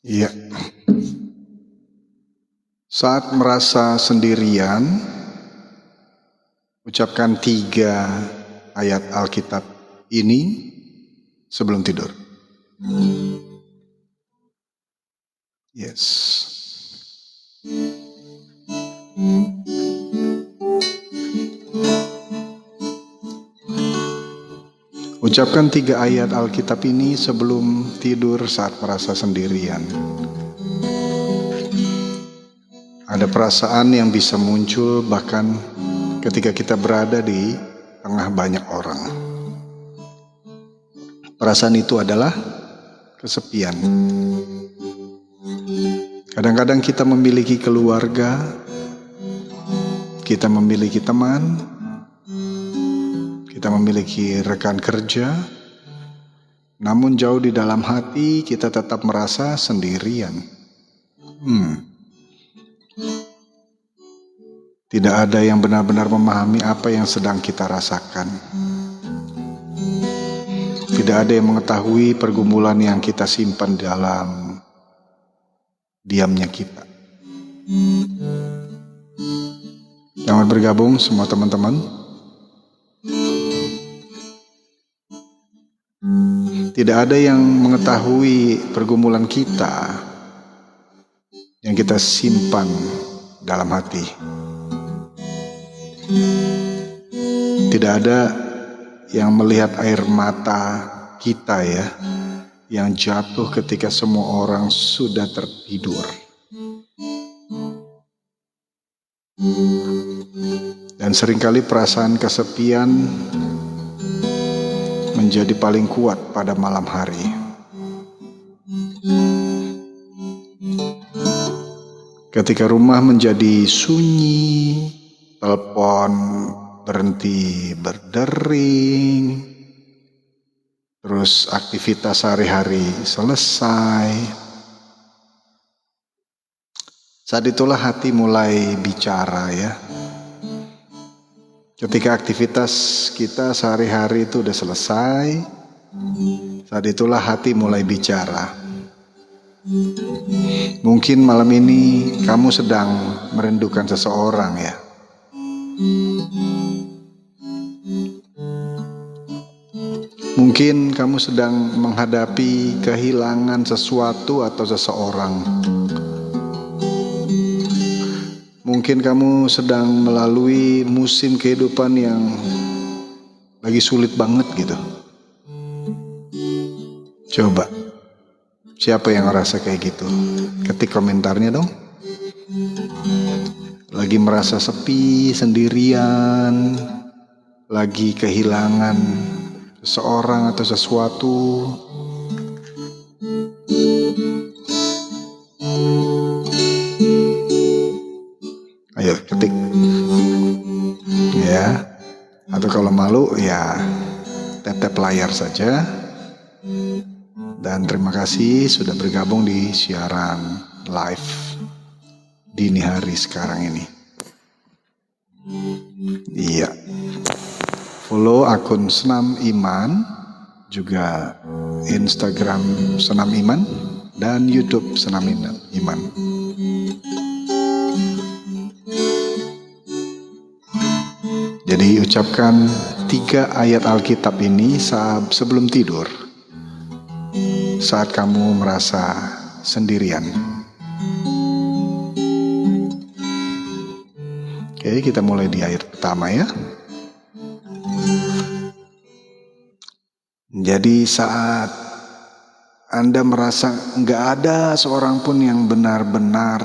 Iya. Saat merasa sendirian, ucapkan 3 ayat Alkitab ini sebelum tidur. Yes. Ucapkan 3 ayat Alkitab ini sebelum tidur saat merasa sendirian. Ada perasaan yang bisa muncul bahkan ketika kita berada di tengah banyak orang. Perasaan itu adalah kesepian. Kadang-kadang kita memiliki keluarga, kita memiliki teman, kita memiliki rekan kerja, namun jauh di dalam hati kita tetap merasa sendirian. Tidak ada yang benar-benar memahami apa yang sedang kita rasakan. Tidak ada yang mengetahui pergumulan yang kita simpan dalam diamnya kita. Selamat bergabung semua teman-teman. Tidak ada yang mengetahui pergumulan kita yang kita simpan dalam hati. Tidak ada yang melihat air mata kita yang jatuh ketika semua orang sudah tertidur. Dan seringkali perasaan kesepian menjadi paling kuat pada malam hari. Ketika rumah menjadi sunyi, telepon berhenti berdering, terus aktivitas sehari-hari selesai. Saat itulah hati mulai bicara Ketika aktivitas kita sehari-hari itu udah selesai, saat itulah hati mulai bicara. Mungkin malam ini kamu sedang merindukan seseorang Mungkin kamu sedang menghadapi kehilangan sesuatu atau seseorang. Mungkin kamu sedang melalui musim kehidupan yang lagi sulit banget gitu. Coba, siapa yang ngerasa kayak gitu? Ketik komentarnya dong. Lagi merasa sepi, sendirian, lagi kehilangan seseorang atau sesuatu. Ayo ketik atau kalau malu tap layar saja. Dan terima kasih sudah bergabung di siaran live dini hari sekarang ini. Follow akun Senam Iman, juga Instagram Senam Iman, dan YouTube Senam Iman. Jadi ucapkan 3 ayat Alkitab ini sebelum tidur, saat kamu merasa sendirian. Oke, kita mulai di ayat pertama Jadi saat Anda merasa nggak ada seorang pun yang benar-benar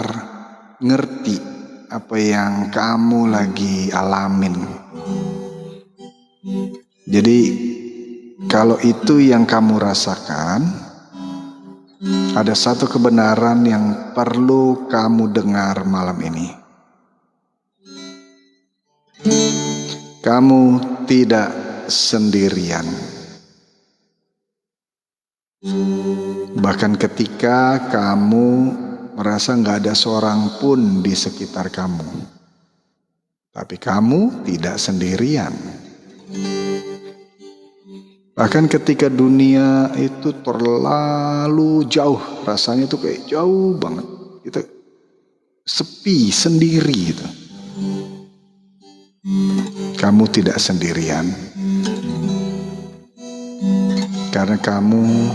ngerti apa yang kamu lagi alamin. Jadi kalau itu yang kamu rasakan, ada satu kebenaran yang perlu kamu dengar malam ini. Kamu tidak sendirian. Bahkan ketika kamu merasa gak ada seorang pun di sekitar kamu, tapi kamu tidak sendirian. Bahkan ketika dunia itu terlalu jauh, rasanya itu kayak jauh banget, kita sepi sendiri gitu. Kamu tidak sendirian, karena kamu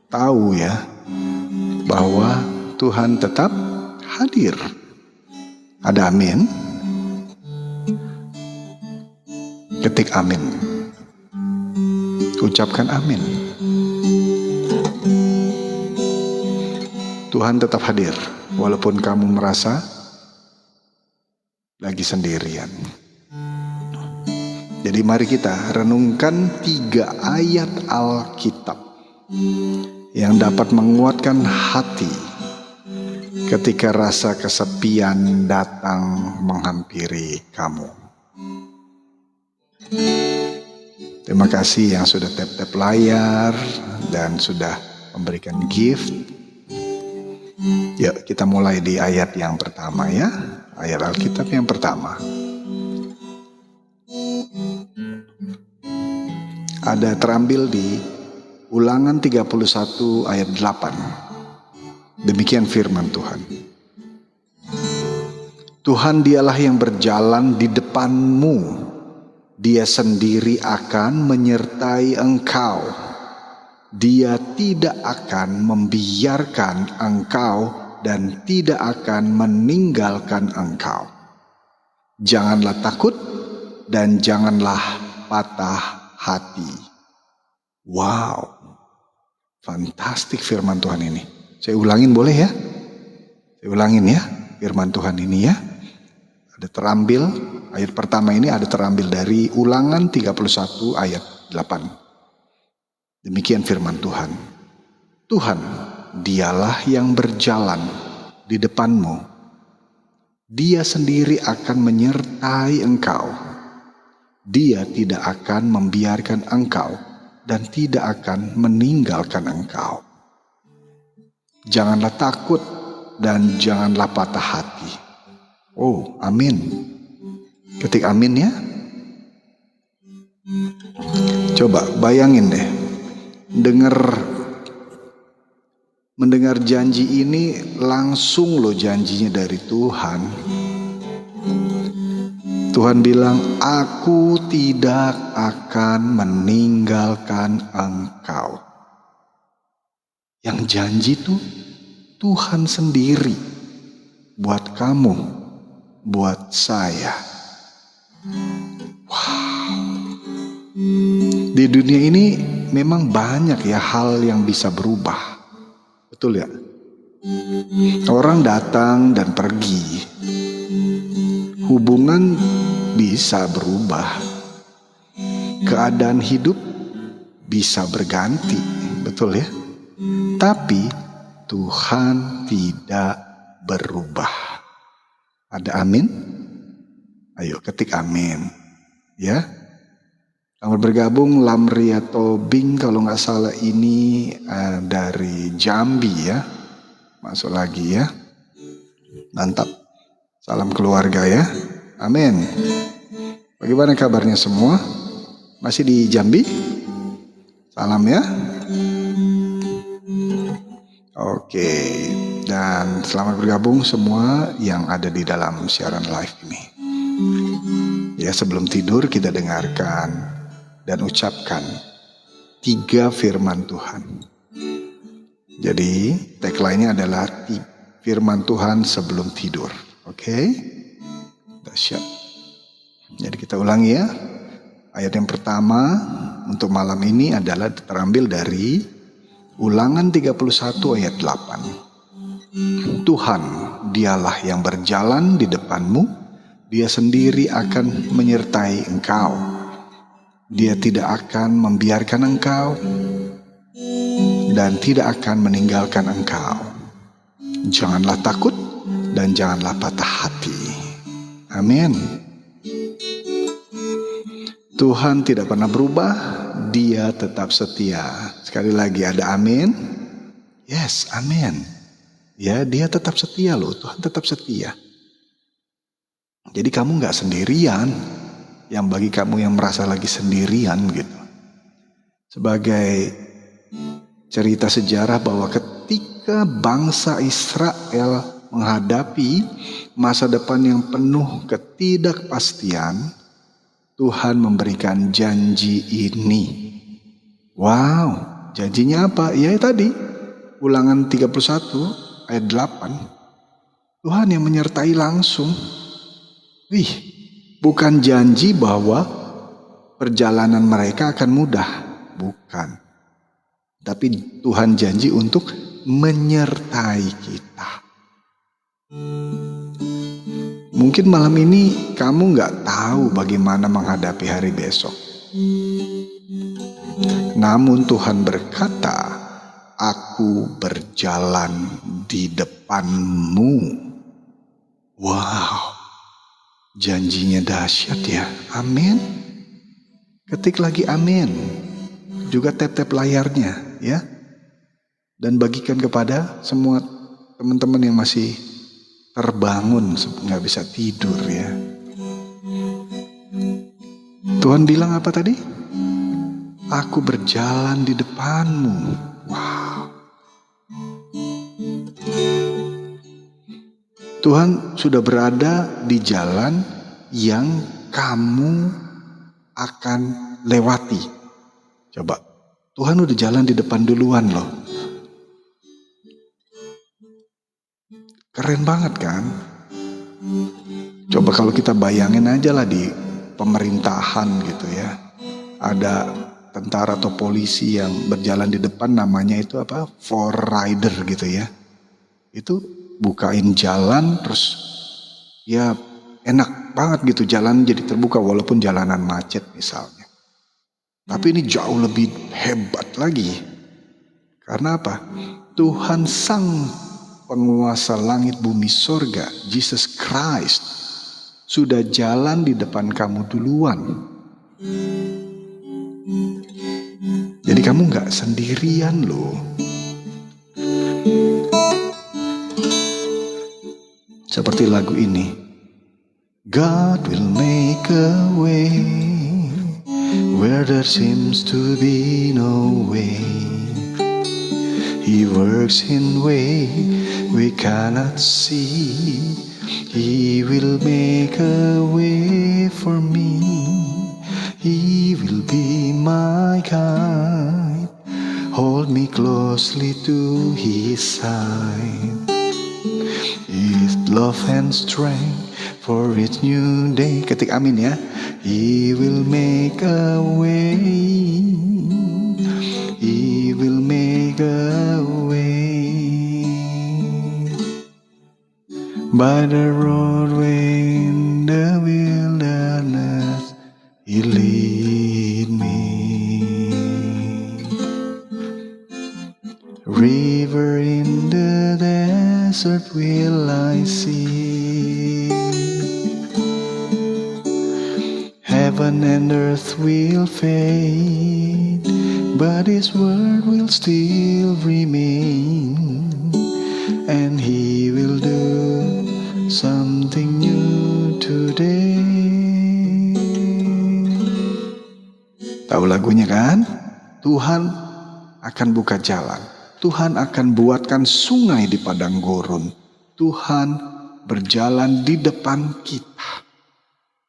tahu ya bahwa Tuhan tetap hadir. Ada amin? Ketik amin. Ucapkan amin. Tuhan tetap hadir walaupun kamu merasa lagi sendirian. Jadi mari kita renungkan 3 ayat Alkitab yang dapat menguatkan hati ketika rasa kesepian datang menghampiri kamu. Terima kasih yang sudah tap-tap layar dan sudah memberikan gift. Yuk kita mulai di ayat yang pertama ya. Ayat Alkitab yang pertama. Ada terambil di Ulangan 31 ayat 8. Demikian firman Tuhan. Tuhan dialah yang berjalan di depanmu. Dia sendiri akan menyertai engkau. Dia tidak akan membiarkan engkau dan tidak akan meninggalkan engkau. Janganlah takut dan janganlah patah hati. Wow, fantastik firman Tuhan ini. Saya ulangin boleh ya? Saya ulangin ya firman Tuhan ini ya. Ada terambil, ayat pertama ini ada terambil dari Ulangan 31 ayat 8. Demikian firman Tuhan. Tuhan, dialah yang berjalan di depanmu. Dia sendiri akan menyertai engkau. Dia tidak akan membiarkan engkau dan tidak akan meninggalkan engkau. Janganlah takut dan janganlah patah hati. Oh, amin. Ketik amin ya. Coba bayangin deh, mendengar janji ini langsung loh janjinya dari Tuhan. Tuhan bilang, aku tidak akan meninggalkan engkau. Yang janji itu Tuhan sendiri buat kamu, buat saya. Wow. Di dunia ini memang banyak ya hal yang bisa berubah. Betul ya? Orang datang dan pergi. Hubungan bisa berubah. Keadaan hidup bisa berganti. Betul ya? Tapi Tuhan tidak berubah. Ada amin? Ayo ketik amin. Ya. Selamat bergabung Lamria Tobing, kalau nggak salah ini dari Jambi ya. Masuk lagi ya. Mantap. Salam keluarga ya. Amin. Bagaimana kabarnya semua? Masih di Jambi? Salam ya. Oke. Dan selamat bergabung semua yang ada di dalam siaran live ini. Ya, sebelum tidur kita dengarkan dan ucapkan 3 firman Tuhan. Jadi tagline-nya adalah firman Tuhan sebelum tidur. Oke? Dahsyat. Jadi kita ulangi ya. Ayat yang pertama untuk malam ini adalah terambil dari Ulangan 31 ayat 8. Tuhan, dialah yang berjalan di depanmu. Dia sendiri akan menyertai engkau. Dia tidak akan membiarkan engkau dan tidak akan meninggalkan engkau. Janganlah takut dan janganlah patah hati. Amin. Tuhan tidak pernah berubah, Dia tetap setia. Sekali lagi ada amin. Yes, amin. Ya, Dia tetap setia loh, Tuhan tetap setia. Jadi kamu gak sendirian. Yang bagi kamu yang merasa lagi sendirian gitu, sebagai cerita sejarah bahwa ketika bangsa Israel menghadapi masa depan yang penuh ketidakpastian, Tuhan memberikan janji ini. Wow, janjinya apa? Ya tadi, Ulangan 31 ayat 8. Tuhan yang menyertai langsung. Bukan janji bahwa perjalanan mereka akan mudah. Bukan. Tapi Tuhan janji untuk menyertai kita. Mungkin malam ini kamu gak tahu bagaimana menghadapi hari besok. Namun Tuhan berkata, aku berjalan di depanmu. Wow, janjinya dahsyat ya. Amin. Ketik lagi amin. Juga tap-tap layarnya ya. Dan bagikan kepada semua teman-teman yang masih terbangun, nggak bisa tidur ya. Tuhan bilang apa tadi? Aku berjalan di depanmu. Wow. Tuhan sudah berada di jalan yang kamu akan lewati. Coba, Tuhan udah jalan di depan duluan loh. Keren banget kan? Coba kalau kita bayangin aja lah di pemerintahan gitu ya. Ada tentara atau polisi yang berjalan di depan, namanya itu apa? Forerider gitu ya. Itu bukain jalan terus ya enak banget gitu, jalan jadi terbuka walaupun jalanan macet misalnya. Tapi ini jauh lebih hebat lagi. Karena apa? Tuhan sang penguasa langit bumi sorga, Jesus Christ, sudah jalan di depan kamu duluan. Jadi kamu gak sendirian loh. Seperti lagu ini. God will make a way where there seems to be no way. He works in way we cannot see. He will make a way for me. He will be my guide. Hold me closely to his side. His love and strength for each new day. Ketik amin ya. He will make a way. He will make a way. By the roadway in the wilderness, he lead me. River in the desert will I see. Heaven and earth will fade, but his word will still remain. And he will do something new today. Tahu lagunya kan? Tuhan akan buka jalan. Tuhan akan buatkan sungai di padang gurun. Tuhan berjalan di depan kita.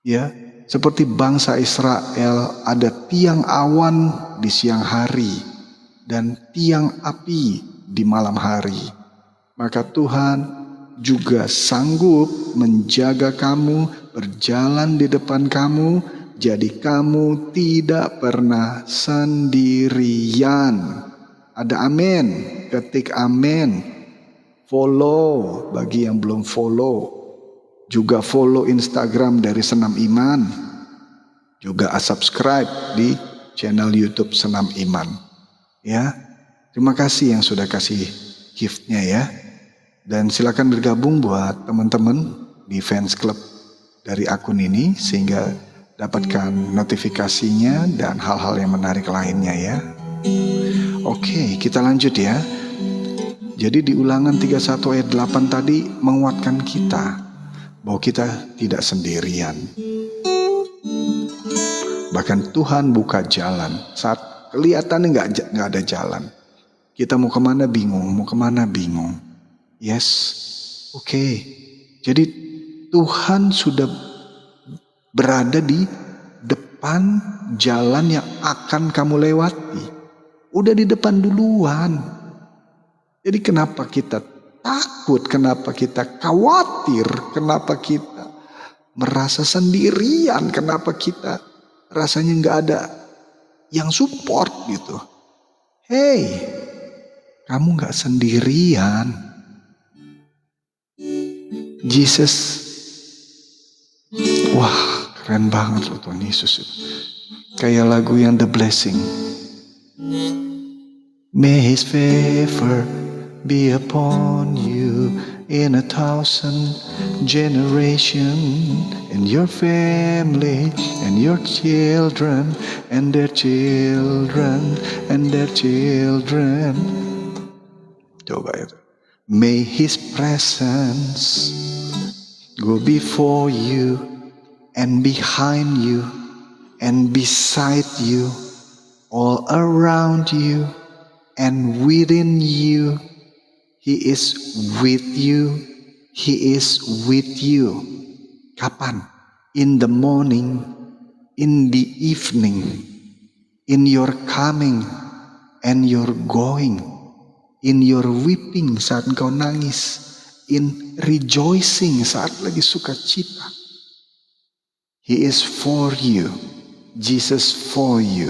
Ya, seperti bangsa Israel ada tiang awan di siang hari dan tiang api di malam hari. Maka Tuhan juga sanggup menjaga kamu, berjalan di depan kamu, jadi kamu tidak pernah sendirian. Ada amin, ketik amin. Follow bagi yang belum follow. Juga follow Instagram dari Senam Iman. Juga subscribe di channel YouTube Senam Iman. Ya, terima kasih yang sudah kasih giftnya ya. Dan silakan bergabung buat teman-teman di fans club dari akun ini sehingga dapatkan notifikasinya dan hal-hal yang menarik lainnya ya. Oke, kita lanjut ya. Jadi di Ulangan 31 ayat 8 tadi menguatkan kita bahwa kita tidak sendirian. Bahkan Tuhan buka jalan saat Kelihatannya nggak ada jalan. Kita mau kemana bingung. Yes, oke. Jadi Tuhan sudah berada di depan jalan yang akan kamu lewati. Udah di depan duluan. Jadi kenapa kita takut, kenapa kita khawatir, kenapa kita merasa sendirian, kenapa kita rasanya nggak ada yang support gitu. Hey, kamu nggak sendirian. Jesus, wah keren banget loh Tuhan Yesus itu. Kayak lagu yang The Blessing. May His favor be upon you in 1,000 generation, and your family, and your children, and their children, and their children. Coba itu. May His presence go before you, and behind you, and beside you, all around you, and within you. He is with you. He is with you. Kapan? In the morning, in the evening, in your coming and your going, in your weeping saat engkau nangis, in rejoicing saat lagi sukacita. He is for you. Jesus for you.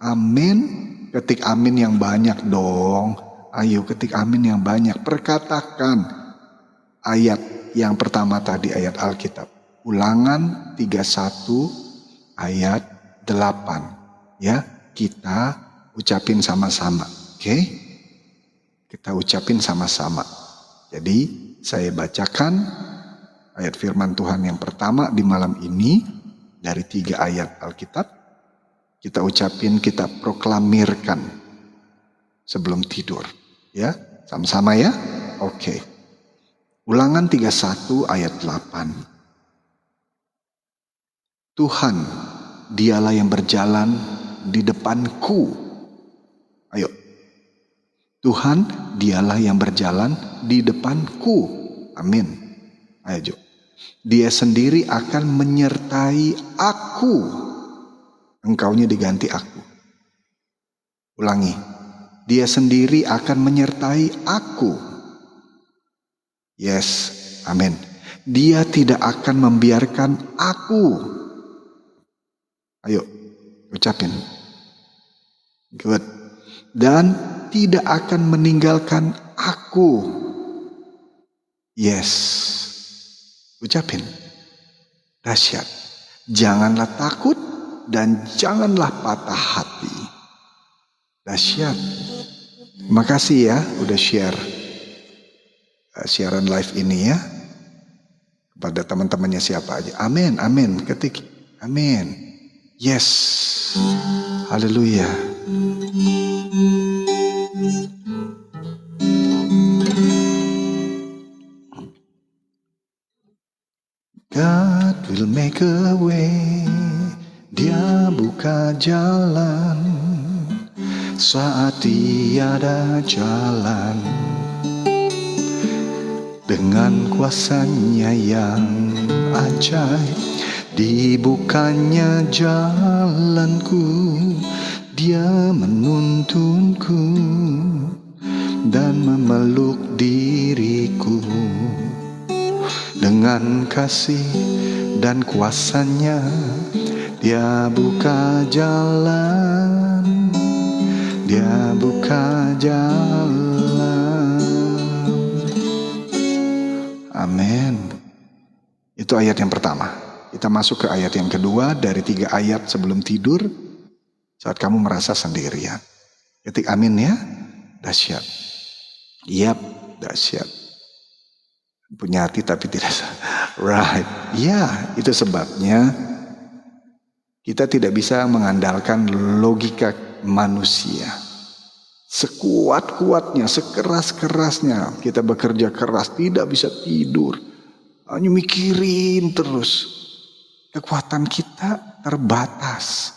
Amin. Ketik amin yang banyak dong. Ayo ketik amin yang banyak. Perkatakan ayat yang pertama tadi, ayat Alkitab. Ulangan 31 ayat 8. Ya, kita ucapin sama-sama. Oke? Kita ucapin sama-sama. Jadi saya bacakan ayat firman Tuhan yang pertama di malam ini dari 3 ayat Alkitab. Kita ucapin, kita proklamirkan sebelum tidur. Ya, sama-sama ya? Oke. Ulangan 31 ayat 8. Tuhan, dialah yang berjalan di depanku. Ayo. Tuhan, dialah yang berjalan di depanku. Amin. Ayo, Jo. Dia sendiri akan menyertai aku. Engkaunya diganti aku. Ulangi. Dia sendiri akan menyertai aku. Yes, amin. Dia tidak akan membiarkan aku. Ayo, ucapin. Good. Dan tidak akan meninggalkan aku. Yes. Ucapin. Dahsyat. Janganlah takut dan janganlah patah hati. Dahsyat. Terima kasih ya udah share siaran live ini ya. Kepada teman-temannya siapa aja. Amin, amin. Ketik. Amin. Yes. Haleluya. God will make a way. Dia buka jalan saat tiada jalan. Dengan kuasanya yang ajaib, dibukanya jalanku. Dia menuntunku dan memeluk diriku. Dengan kasih dan kuasanya, Dia buka jalan. Dia buka jalan. Amin. Itu ayat yang pertama. Kita masuk ke ayat yang kedua dari 3 ayat sebelum tidur. Saat kamu merasa sendirian. Ketik amin ya. Dahsyat. Yap, dahsyat. Punya hati tapi tidak. Right. Ya, itu sebabnya kita tidak bisa mengandalkan logika manusia. Sekuat-kuatnya, sekeras-kerasnya kita bekerja keras, tidak bisa tidur. Hanya mikirin terus. Kekuatan kita terbatas.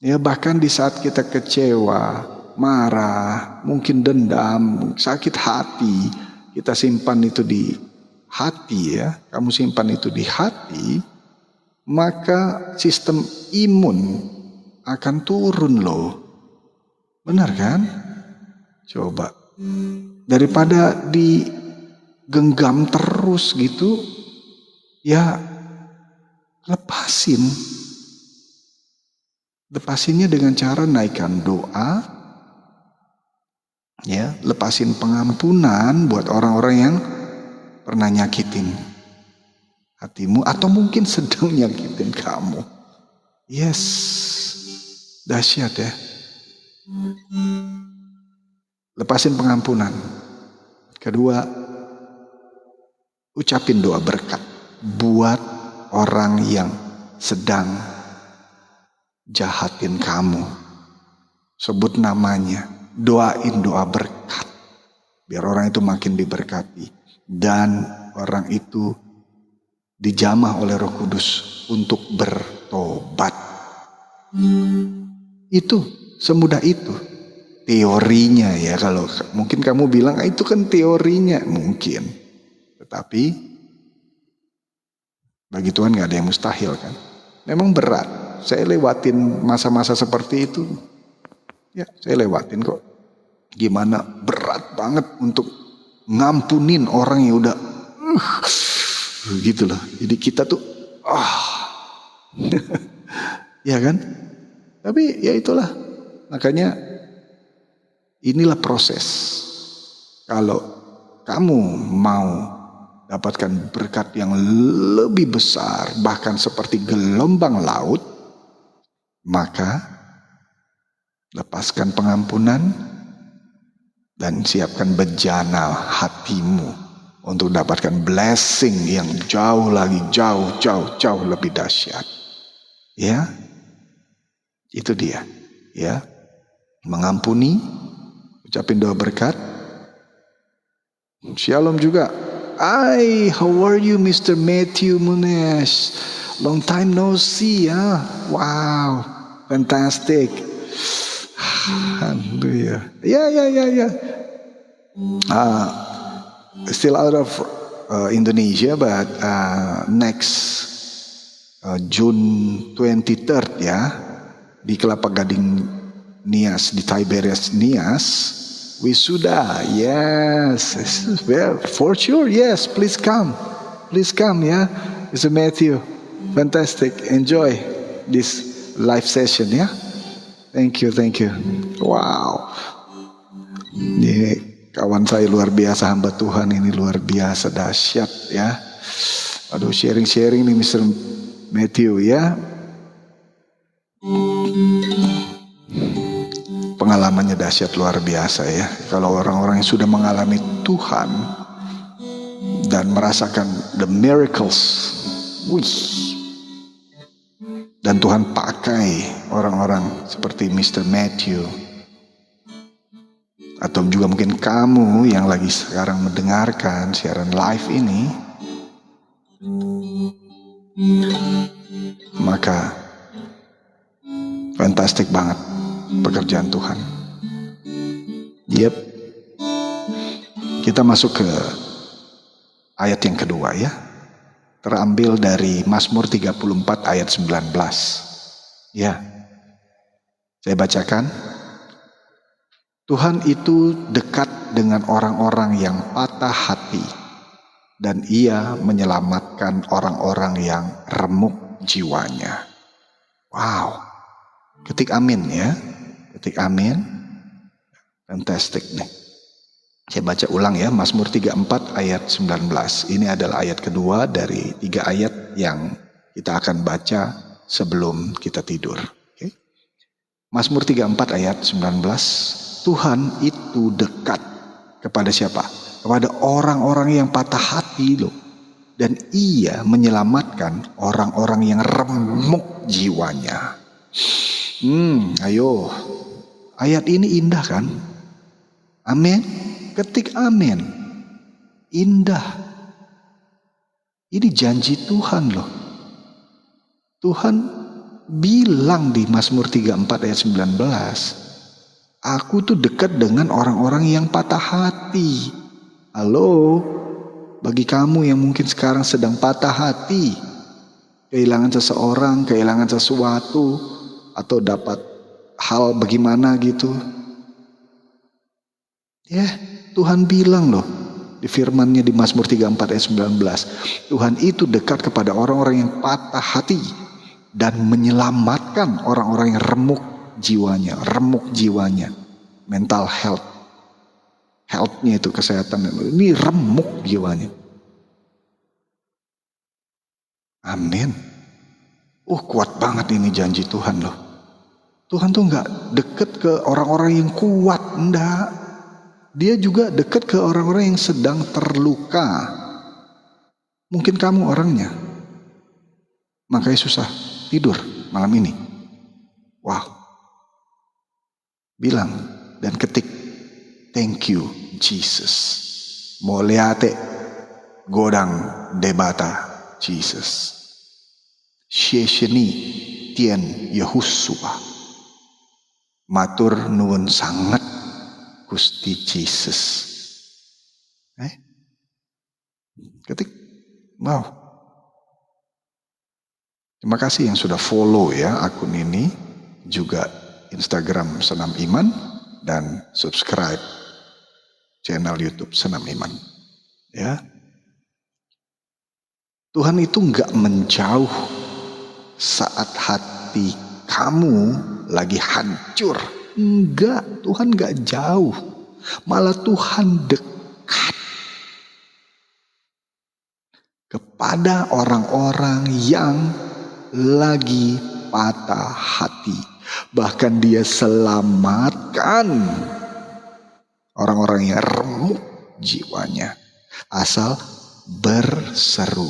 Ya, bahkan di saat kita kecewa, marah, mungkin dendam, sakit hati, kita simpan itu di hati ya. Kamu simpan itu di hati, maka sistem imun akan turun loh. Benar kan? Coba. Daripada digenggam terus gitu, ya lepasin. Lepasinnya dengan cara naikkan doa, ya, lepasin pengampunan buat orang-orang yang pernah nyakitin hatimu atau mungkin sedang nyakitin kamu. Yes, dahsyat ya. Lepasin pengampunan. Kedua, ucapin doa berkat buat orang yang sedang jahatin kamu. Sebut namanya, doain doa berkat biar orang itu makin diberkati dan orang itu dijamah oleh Roh Kudus untuk bertobat. Itu semudah itu teorinya ya. Kalau mungkin kamu bilang itu kan teorinya, mungkin, tetapi bagi Tuhan gak ada yang mustahil kan. Memang berat. Saya lewatin masa-masa seperti itu. Ya, saya lewatin kok. Gimana berat banget untuk ngampunin orang yang udah gitu loh. Jadi kita tuh ya kan? Tapi ya itulah. Makanya inilah proses. Kalau kamu mau dapatkan berkat yang lebih besar, bahkan seperti gelombang laut, maka lepaskan pengampunan dan siapkan bejana hatimu untuk dapatkan blessing yang jauh lagi, jauh lebih dahsyat. Ya, itu dia. Ya, mengampuni, ucapin doa berkat. Shalom juga. Hi, how are you, Mr. Matthew Munes? Long time no see, ya. Wow, fantastic. Hallelujah. Yeah. Still out of Indonesia, but next June 23rd ya, di Kelapa Gading Nias, di Tiberias Nias, wisuda. Yes, well, for sure. Yes, please come ya, Mr. Matthew. Fantastic, enjoy this live session ya. Thank you. Wow, ini kawan saya luar biasa, hamba Tuhan ini luar biasa dahsyat ya. Aduh, sharing nih Mr. Matthew ya. Pengalamannya dahsyat luar biasa ya. Kalau orang-orang yang sudah mengalami Tuhan dan merasakan the miracles, dan Tuhan pakai orang-orang seperti Mr. Matthew, atau juga mungkin kamu yang lagi sekarang mendengarkan siaran live ini, maka fantastik banget pekerjaan Tuhan. Yep. Kita masuk ke ayat yang kedua ya. Terambil dari Mazmur 34 ayat 19. Ya. Saya bacakan. Tuhan itu dekat dengan orang-orang yang patah hati, dan Ia menyelamatkan orang-orang yang remuk jiwanya. Wow. Ketik amin ya. Ketik amin. Fantastic nih. Saya baca ulang ya, Mazmur 34 ayat 19. Ini adalah ayat kedua dari 3 ayat yang kita akan baca sebelum kita tidur. Okay? Mazmur 34 ayat 19. Tuhan itu dekat kepada siapa? Kepada orang-orang yang patah hati loh. Dan Ia menyelamatkan orang-orang yang remuk jiwanya. Ayo. Ayat ini indah kan? Amin. Ketik amin. Indah. Ini janji Tuhan loh. Tuhan bilang di Mazmur 34 ayat 19, aku tuh dekat dengan orang-orang yang patah hati. Halo, bagi kamu yang mungkin sekarang sedang patah hati, kehilangan seseorang, kehilangan sesuatu, atau dapat hal bagaimana gitu. Ya, Tuhan bilang loh di firman-Nya di Mazmur 34 ayat 19, Tuhan itu dekat kepada orang-orang yang patah hati dan menyelamatkan orang-orang yang remuk jiwanya, mental health-nya itu kesehatan, ini remuk jiwanya. Amin. Kuat banget ini janji Tuhan loh. Tuhan tuh gak deket ke orang-orang yang kuat, enggak. Dia juga deket ke orang-orang yang sedang terluka. Mungkin kamu orangnya, makanya susah tidur malam ini. Wow. Bilang dan ketik, thank you Jesus. Moleate godang debata Jesus. Shesheni tien Yehusua. Matur nuwun sangat Gusti Jesus. Ketik. Wow. Terima kasih yang sudah follow ya akun ini, juga Instagram Senam Iman, dan subscribe channel YouTube Senam Iman. Ya. Tuhan itu enggak menjauh saat hati kamu lagi hancur. Enggak, Tuhan enggak jauh. Malah Tuhan dekat kepada orang-orang yang lagi patah hati. Bahkan Dia selamatkan orang-orang yang remuk jiwanya, asal berseru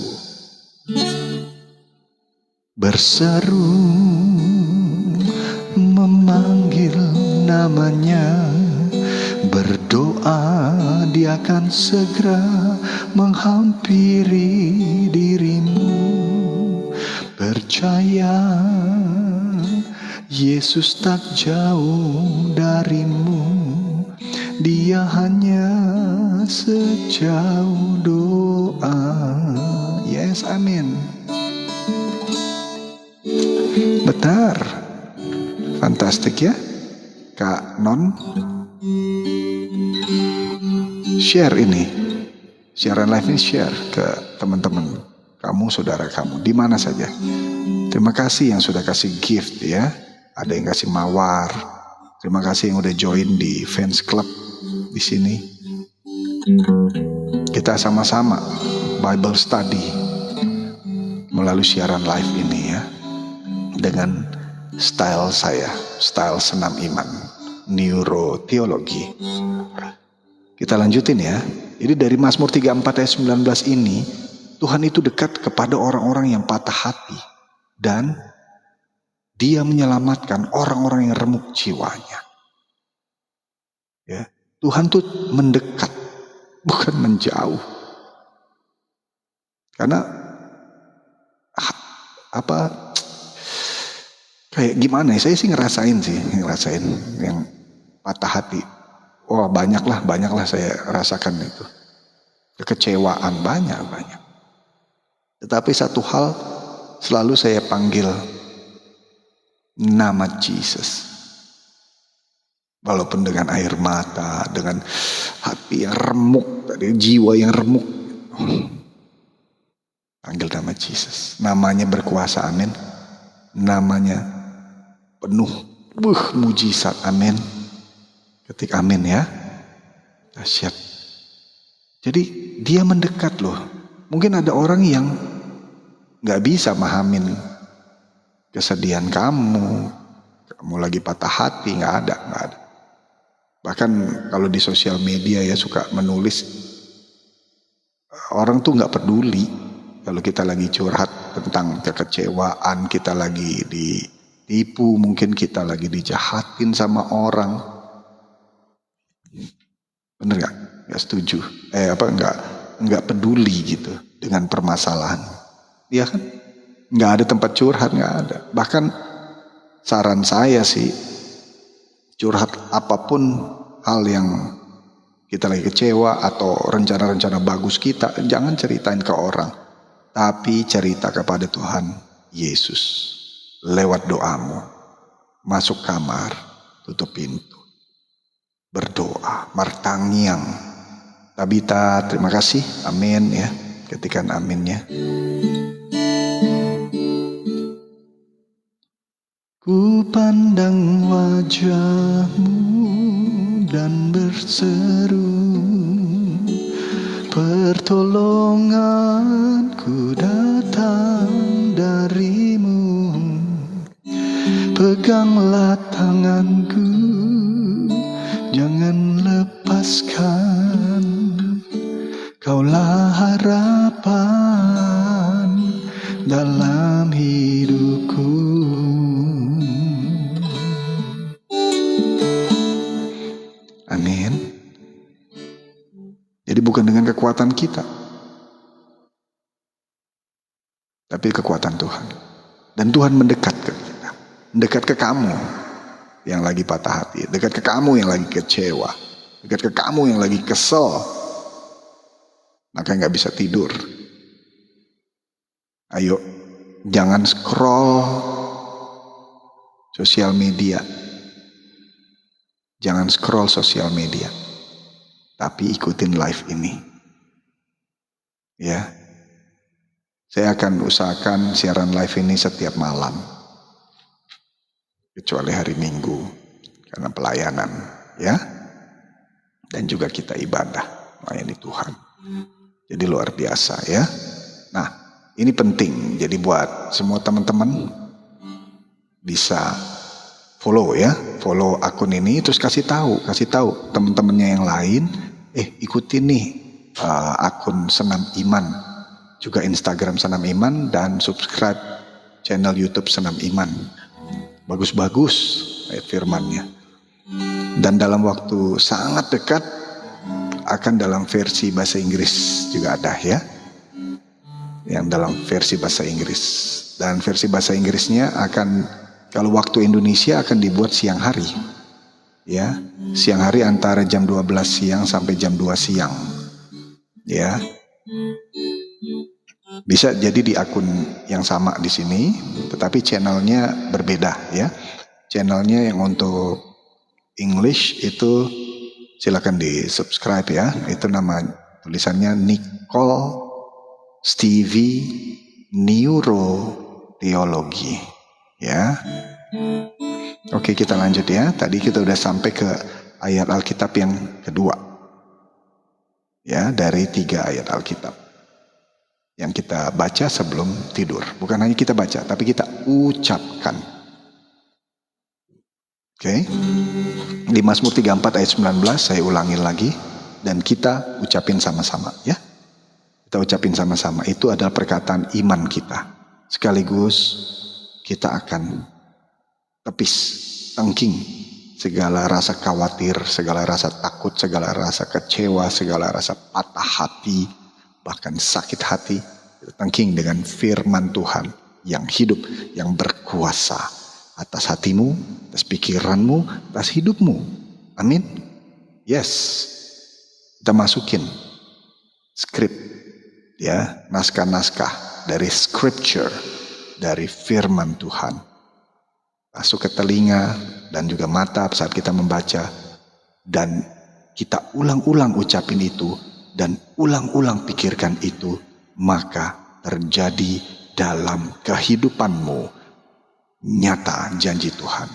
memanggil namanya, berdoa Dia akan segera menghampiri dirimu. Percaya Yesus tak jauh darimu, Dia hanya sejauh doa. Yes, amin. Benar. Fantastik ya Kak Non. Share ini, siaran live ini, share ke teman-teman kamu, saudara kamu, di mana saja. Terima kasih yang sudah kasih gift ya. Ada yang kasih mawar. Terima kasih yang udah join di fans club di sini. Kita sama-sama Bible study melalui siaran live ini ya, dengan style saya, style Senam Iman, neuroteologi. Kita lanjutin ya. Jadi dari Mazmur 34 ayat 19 ini, Tuhan itu dekat kepada orang-orang yang patah hati dan Dia menyelamatkan orang-orang yang remuk jiwanya. Ya, Tuhan tuh mendekat, bukan menjauh. Karena kayak gimana ya, saya sih ngerasain yang patah hati. Wah, banyaklah saya rasakan itu. Kekecewaan banyak. Tetapi satu hal selalu saya panggil, nama Jesus. Walaupun dengan air mata, dengan hati yang remuk, jiwa yang remuk, panggil nama Jesus. Namanya berkuasa, amin. Namanya penuh mujizat, amin. Ketik amin ya. Dahsyat. Jadi Dia mendekat loh. Mungkin ada orang yang gak bisa mahamin kesedihan kamu lagi patah hati, gak ada. Bahkan kalau di sosial media ya suka menulis, orang tuh gak peduli kalau kita lagi curhat tentang kekecewaan, kita lagi ditipu, mungkin kita lagi dijahatin sama orang. Bener gak? Gak setuju. Gak peduli gitu dengan permasalahan. Iya kan? Gak ada tempat curhat, gak ada. Bahkan saran saya sih, curhat apapun hal yang kita lagi kecewa atau rencana-rencana bagus kita, jangan ceritain ke orang, tapi cerita kepada Tuhan Yesus lewat doamu. Masuk kamar, tutup pintu, berdoa, martangiang. Tabita, terima kasih, amin ya, ketikan aminnya. Ku pandang wajahmu dan berseru, pertolonganku datang darimu. Peganglah tanganku, jangan lepaskan, Kaulah harapan dalam hidupku. Amin. Jadi bukan dengan kekuatan kita, tapi kekuatan Tuhan. Dan Tuhan mendekat ke kita, mendekat ke kamu yang lagi patah hati, dekat ke kamu yang lagi kecewa, dekat ke kamu yang lagi kesel, makanya gak bisa tidur. Ayo, jangan scroll sosial media, jangan scroll sosial media, tapi ikutin live ini. Ya, saya akan usahakan siaran live ini setiap malam, kecuali hari Minggu karena pelayanan, ya. Dan juga kita ibadah melayani Tuhan. Jadi luar biasa ya. Nah, ini penting. Jadi buat semua teman-teman bisa follow ya, follow akun ini, terus kasih tahu teman-temannya yang lain, ikutin nih akun Senam Iman, juga Instagram Senam Iman, dan subscribe channel YouTube Senam Iman. Bagus-bagus ayat firmannya. Dan dalam waktu sangat dekat akan dalam versi bahasa Inggris juga ada ya. Yang dalam versi bahasa Inggris. Dan versi bahasa Inggrisnya akan, kalau waktu Indonesia akan dibuat siang hari. Ya, siang hari antara jam 12 siang sampai jam 2 siang. Ya. Bisa jadi di akun yang sama di sini, tetapi channelnya berbeda ya. Channelnya yang untuk English itu silakan di subscribe ya. Itu nama tulisannya Nicole Stevie Neurotheology ya. Oke, kita lanjut ya. Tadi kita udah sampai ke ayat Alkitab yang kedua ya, dari 3 ayat Alkitab yang kita baca sebelum tidur. Bukan hanya kita baca, tapi kita ucapkan. Oke. Di Mazmur 34 ayat 19 saya ulangi lagi, dan kita ucapin sama-sama ya. Kita ucapin sama-sama. Itu adalah perkataan iman kita. Sekaligus kita akan tepis, tengking segala rasa khawatir, segala rasa takut, segala rasa kecewa, segala rasa patah hati, bahkan sakit hati. Tengking dengan firman Tuhan yang hidup, yang berkuasa atas hatimu, atas pikiranmu, atas hidupmu. Amin. Yes. Kita masukin skrip ya, naskah-naskah dari scripture, dari firman Tuhan, masuk ke telinga dan juga mata saat kita membaca, dan kita ulang-ulang ucapin itu dan ulang-ulang pikirkan itu, maka terjadi dalam kehidupanmu nyata janji Tuhan.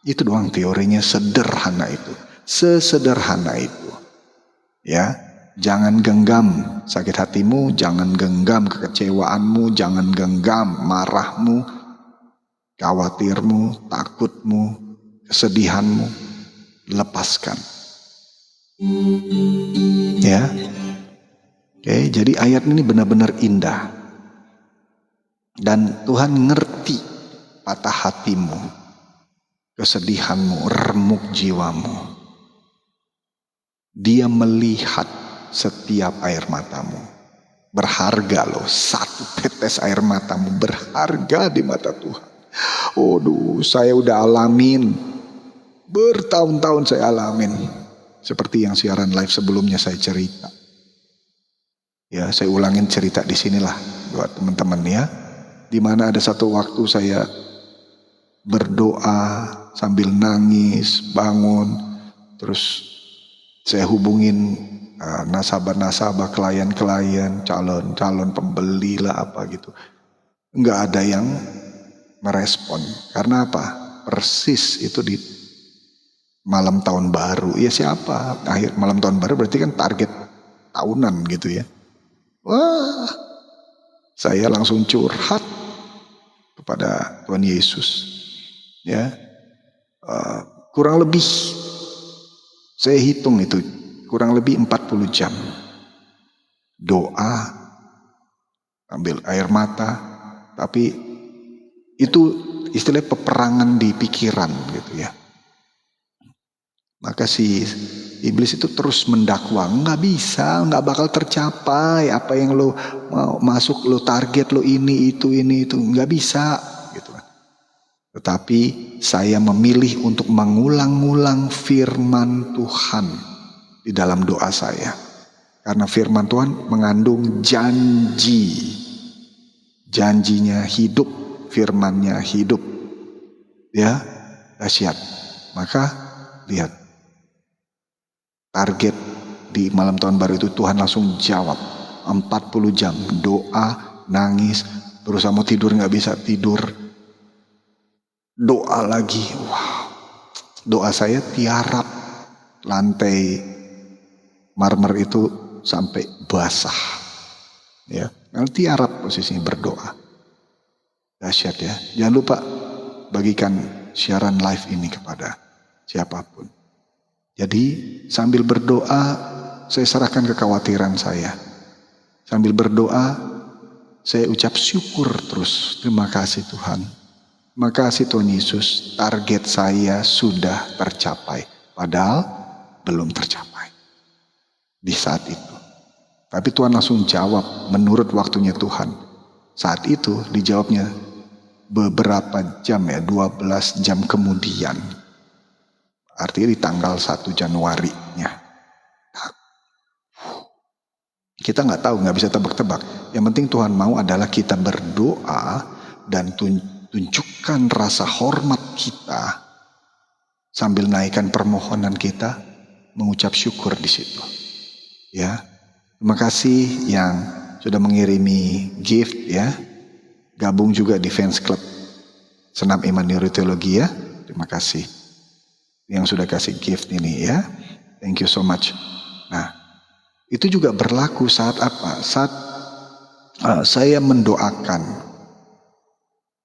Itu doang teorinya, sederhana itu, sesederhana itu ya. Jangan genggam sakit hatimu, jangan genggam kekecewaanmu, jangan genggam marahmu, khawatirmu, takutmu, kesedihanmu. Lepaskan ya. Oke, jadi ayat ini benar-benar indah. Dan Tuhan ngerti patah hatimu, kesedihanmu, remuk jiwamu. Dia melihat setiap air matamu. Berharga loh, satu tetes air matamu berharga di mata Tuhan. Waduh, saya udah alamin. Bertahun-tahun saya alamin. Seperti yang siaran live sebelumnya saya cerita. Ya, saya ulangin cerita di sinilah buat teman-teman ya. Dimana ada satu waktu saya berdoa sambil nangis, bangun. Terus saya hubungin nasabah-nasabah, klien-klien, calon-calon pembeli lah apa gitu. Nggak ada yang merespon. Karena apa? Persis itu di malam tahun baru. Ya siapa? Akhir malam tahun baru berarti kan target tahunan gitu ya. Wah, saya langsung curhat kepada Tuhan Yesus. Ya, kurang lebih saya hitung itu kurang lebih 40 jam doa, ambil air mata, tapi itu istilahnya peperangan di pikiran gitu ya. Maka si iblis itu terus mendakwa, nggak bisa, nggak bakal tercapai apa yang lo mau masuk, lo target lo ini itu, nggak bisa gitu kan. Tetapi saya memilih untuk mengulang-ulang firman Tuhan di dalam doa saya. Karena firman Tuhan mengandung janji. Janjinya hidup, firmannya hidup. Ya, dahsyat. Maka lihat, target di malam tahun baru itu Tuhan langsung jawab. 40 jam doa, nangis, berusaha mau tidur gak bisa tidur. Doa lagi, wow, doa saya tiarap, lantai marmer itu sampai basah, ya, tiarap posisinya berdoa, dahsyat ya. Jangan lupa bagikan siaran live ini kepada siapapun. Jadi sambil berdoa saya serahkan kekhawatiran saya, sambil berdoa saya ucap syukur terus, terima kasih Tuhan. Makasih Tuhan Yesus, target saya sudah tercapai. Padahal belum tercapai di saat itu. Tapi Tuhan langsung jawab menurut waktunya Tuhan. Saat itu dijawabnya beberapa jam ya, 12 jam kemudian. Artinya di tanggal 1 Januarinya. Kita nggak tahu, nggak bisa tebak-tebak. Yang penting Tuhan mau adalah kita berdoa dan tunjukkan rasa hormat kita sambil naikkan permohonan kita, mengucap syukur di situ. Ya, terima kasih yang sudah mengirimi gift ya, gabung juga di fans club Senam Iman Neurologi ya. Terima kasih yang sudah kasih gift ini ya. Thank you so much. Nah, itu juga berlaku saat apa? Saat saya mendoakan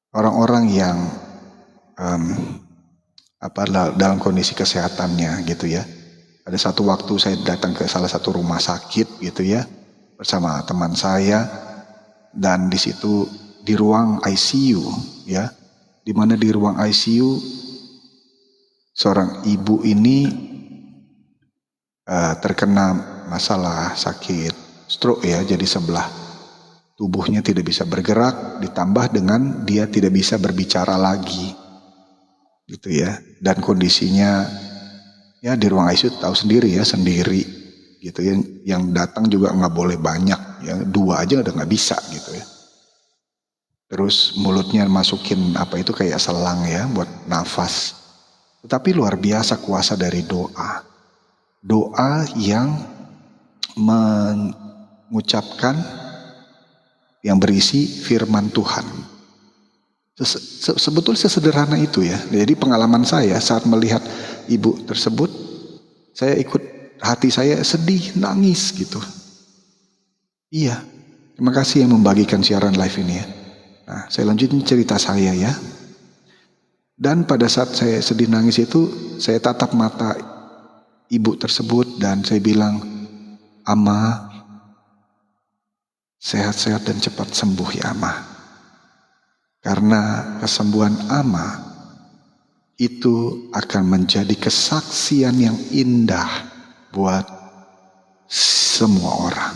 orang-orang yang dalam kondisi kesehatannya gitu ya. Ada satu waktu saya datang ke salah satu rumah sakit gitu ya, bersama teman saya, dan di situ di ruang ICU ya, di mana di ruang ICU seorang ibu ini terkena masalah sakit stroke ya, jadi sebelah tubuhnya tidak bisa bergerak, ditambah dengan dia tidak bisa berbicara lagi gitu ya, dan kondisinya ya di ruang ICU tahu sendiri ya, sendiri gitu ya, yang datang juga nggak boleh banyak ya, 2 aja udah nggak bisa gitu ya. Terus mulutnya masukin apa itu kayak selang ya buat nafas. Tetapi luar biasa kuasa dari doa yang mengucapkan yang berisi firman Tuhan. Sebetulnya sesederhana itu ya. Jadi pengalaman saya saat melihat ibu tersebut, saya ikut, hati saya sedih, nangis gitu. Iya, terima kasih yang membagikan siaran live ini ya. Nah, saya lanjutin cerita saya ya. Dan pada saat saya sedih nangis itu, saya tatap mata ibu tersebut dan saya bilang, Ama, sehat-sehat dan cepat sembuh ya Ama. Karena kesembuhan Ama itu akan menjadi kesaksian yang indah buat semua orang.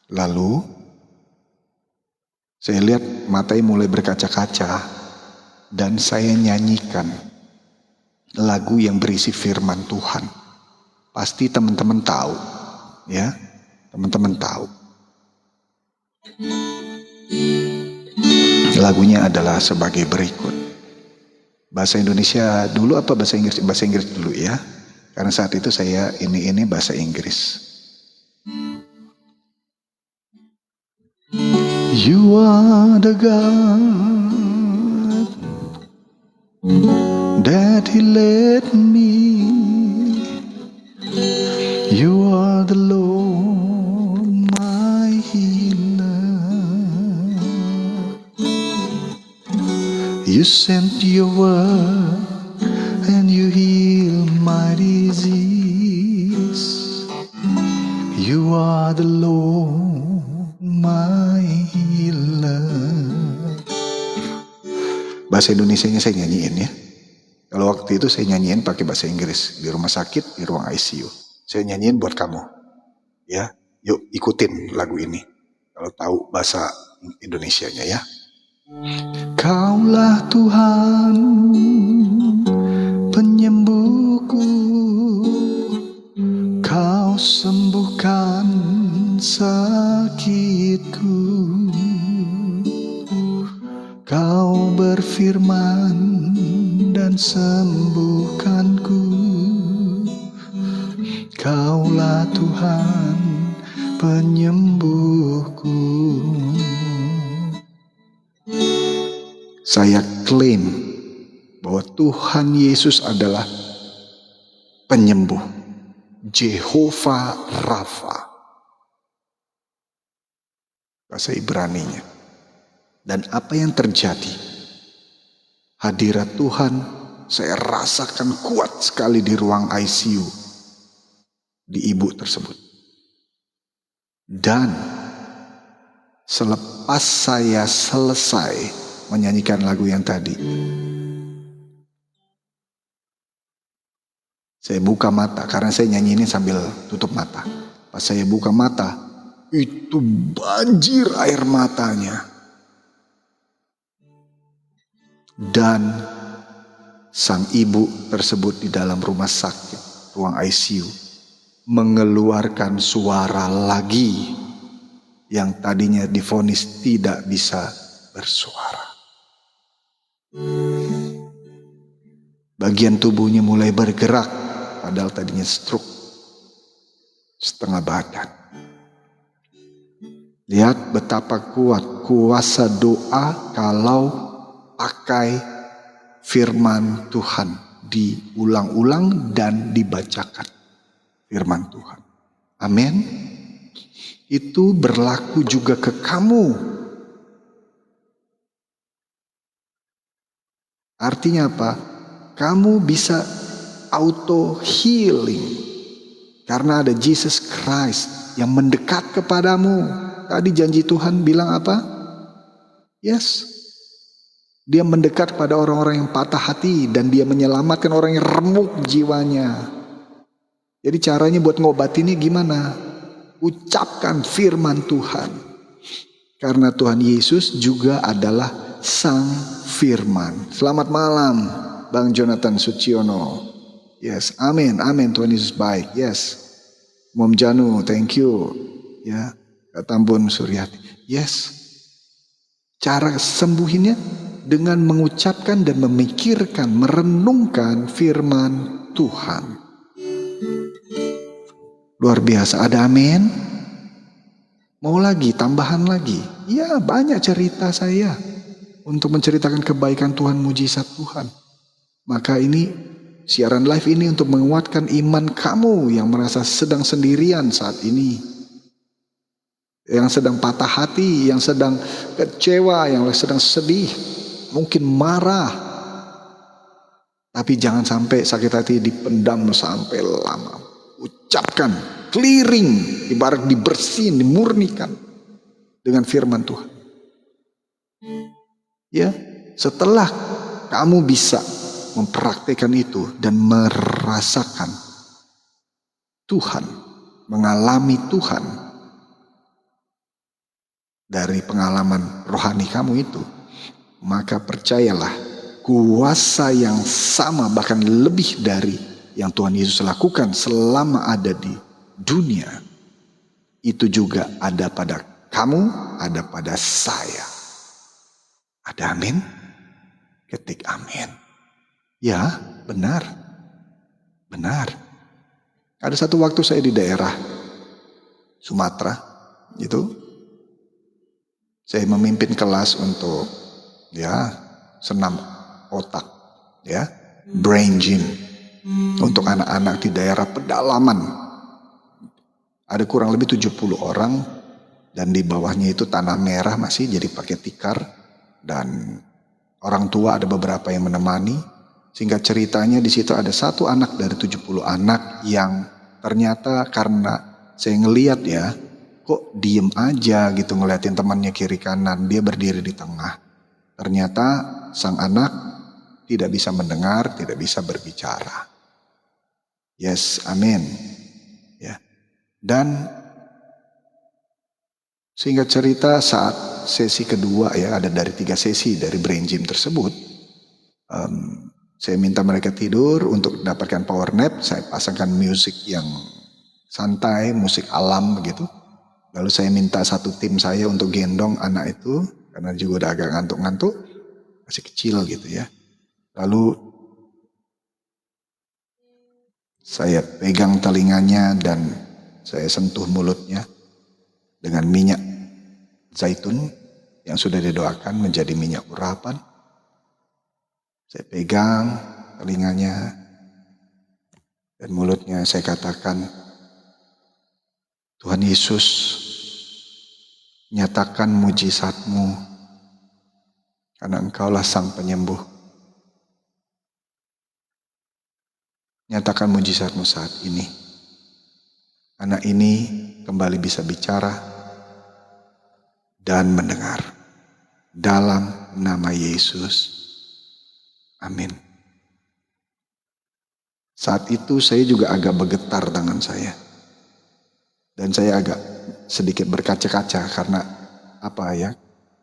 Lalu saya lihat matanya mulai berkaca-kaca. dan saya nyanyikan lagu yang berisi firman Tuhan, pasti teman-teman tahu, ya, teman-teman tahu. Lagunya adalah sebagai berikut. Bahasa Indonesia dulu apa bahasa Inggris? Bahasa Inggris dulu ya, karena saat itu saya ini bahasa Inggris. You are the God that He led me. You are the Lord my healer. You sent your word and you heal my disease. You are the Lord my healer. Bahasa Indonesianya saya nyanyiin ya. Kalau waktu itu saya nyanyiin pakai bahasa Inggris di rumah sakit, di ruang ICU. Saya nyanyiin buat kamu. Ya, yuk ikutin lagu ini. Kalau tahu bahasa Indonesianya ya. Kaulah Tuhan penyembuhku, Kau sembuhkan sakitku. Kau berfirman dan sembuhkanku. Kaulah Tuhan penyembuhku. Saya klaim bahwa Tuhan Yesus adalah penyembuh, Jehovah Rafa, bahasa Ibraninya. Dan apa yang terjadi? Hadirat Tuhan saya rasakan kuat sekali di ruang ICU di ibu tersebut. Dan selepas saya selesai menyanyikan lagu yang tadi, saya buka mata, karena saya nyanyi ini sambil tutup mata. Pas saya buka mata, itu banjir air matanya. Dan sang ibu tersebut di dalam rumah sakit, ruang ICU, mengeluarkan suara lagi yang tadinya divonis tidak bisa bersuara. Bagian tubuhnya mulai bergerak, padahal tadinya stroke, setengah badan. Lihat betapa kuat kuasa doa kalau pakai firman Tuhan, diulang-ulang dan dibacakan firman Tuhan. Amin. Itu berlaku juga ke kamu. Artinya apa? Kamu bisa auto healing karena ada Jesus Christ yang mendekat kepadamu. Tadi janji Tuhan bilang apa? Yes. Dia mendekat kepada orang-orang yang patah hati dan dia menyelamatkan orang yang remuk jiwanya. Jadi caranya buat ngobatinnya gimana? Ucapkan firman Tuhan. Karena Tuhan Yesus juga adalah Sang Firman. Selamat malam Bang Jonathan Suciono. Yes, amin, amin. Tuhan Yesus baik. Yes. Mom Janu, thank you. Ya, Kak Tambun Suryati. Yes. Cara sembuhinnya dengan mengucapkan dan memikirkan, merenungkan firman Tuhan. Luar biasa, ada amin? Mau lagi, tambahan lagi? Ya, banyak cerita saya untuk menceritakan kebaikan Tuhan, mujizat Tuhan. Maka ini, siaran live ini untuk menguatkan iman kamu yang merasa sedang sendirian saat ini. Yang sedang patah hati, yang sedang kecewa, yang sedang sedih. Mungkin marah, tapi jangan sampai sakit hati dipendam sampai lama. Ucapkan, clearing, ibarat dibersihin, dimurnikan dengan firman Tuhan. Ya, setelah kamu bisa mempraktikkan itu dan merasakan Tuhan, mengalami Tuhan dari pengalaman rohani kamu itu, maka percayalah kuasa yang sama bahkan lebih dari yang Tuhan Yesus lakukan selama ada di dunia, itu juga ada pada kamu, ada pada saya. Ada amin? Ketik amin. Ya, benar. Benar. Ada satu waktu saya di daerah Sumatera, itu saya memimpin kelas untuk senam otak, brain gym untuk anak-anak di daerah pedalaman. Ada kurang lebih 70 orang dan di bawahnya itu tanah merah masih jadi pakai tikar dan orang tua ada beberapa yang menemani. Singkat ceritanya di situ ada satu anak dari 70 anak yang ternyata karena saya ngeliat kok diem aja gitu ngeliatin temannya kiri kanan, dia berdiri di tengah. Ternyata sang anak tidak bisa mendengar, tidak bisa berbicara. Yes, amin. Ya. Dan singkat cerita saat sesi kedua ada dari 3 sesi dari brain gym tersebut, saya minta mereka tidur untuk mendapatkan power nap. Saya pasangkan musik yang santai, musik alam begitu. Lalu saya minta satu tim saya untuk gendong anak itu karena juga udah agak ngantuk-ngantuk, masih kecil gitu ya. Lalu saya pegang telinganya dan saya sentuh mulutnya dengan minyak zaitun yang sudah didoakan menjadi minyak urapan. Saya pegang telinganya dan mulutnya, saya katakan, Tuhan Yesus, nyatakan mujizat-Mu karena Engkaulah Sang Penyembuh. Nyatakan mujizat-Mu saat ini. Anak ini kembali bisa bicara dan mendengar. Dalam nama Yesus. Amin. Saat itu saya juga agak bergetar tangan saya. Dan saya agak sedikit berkaca-kaca karena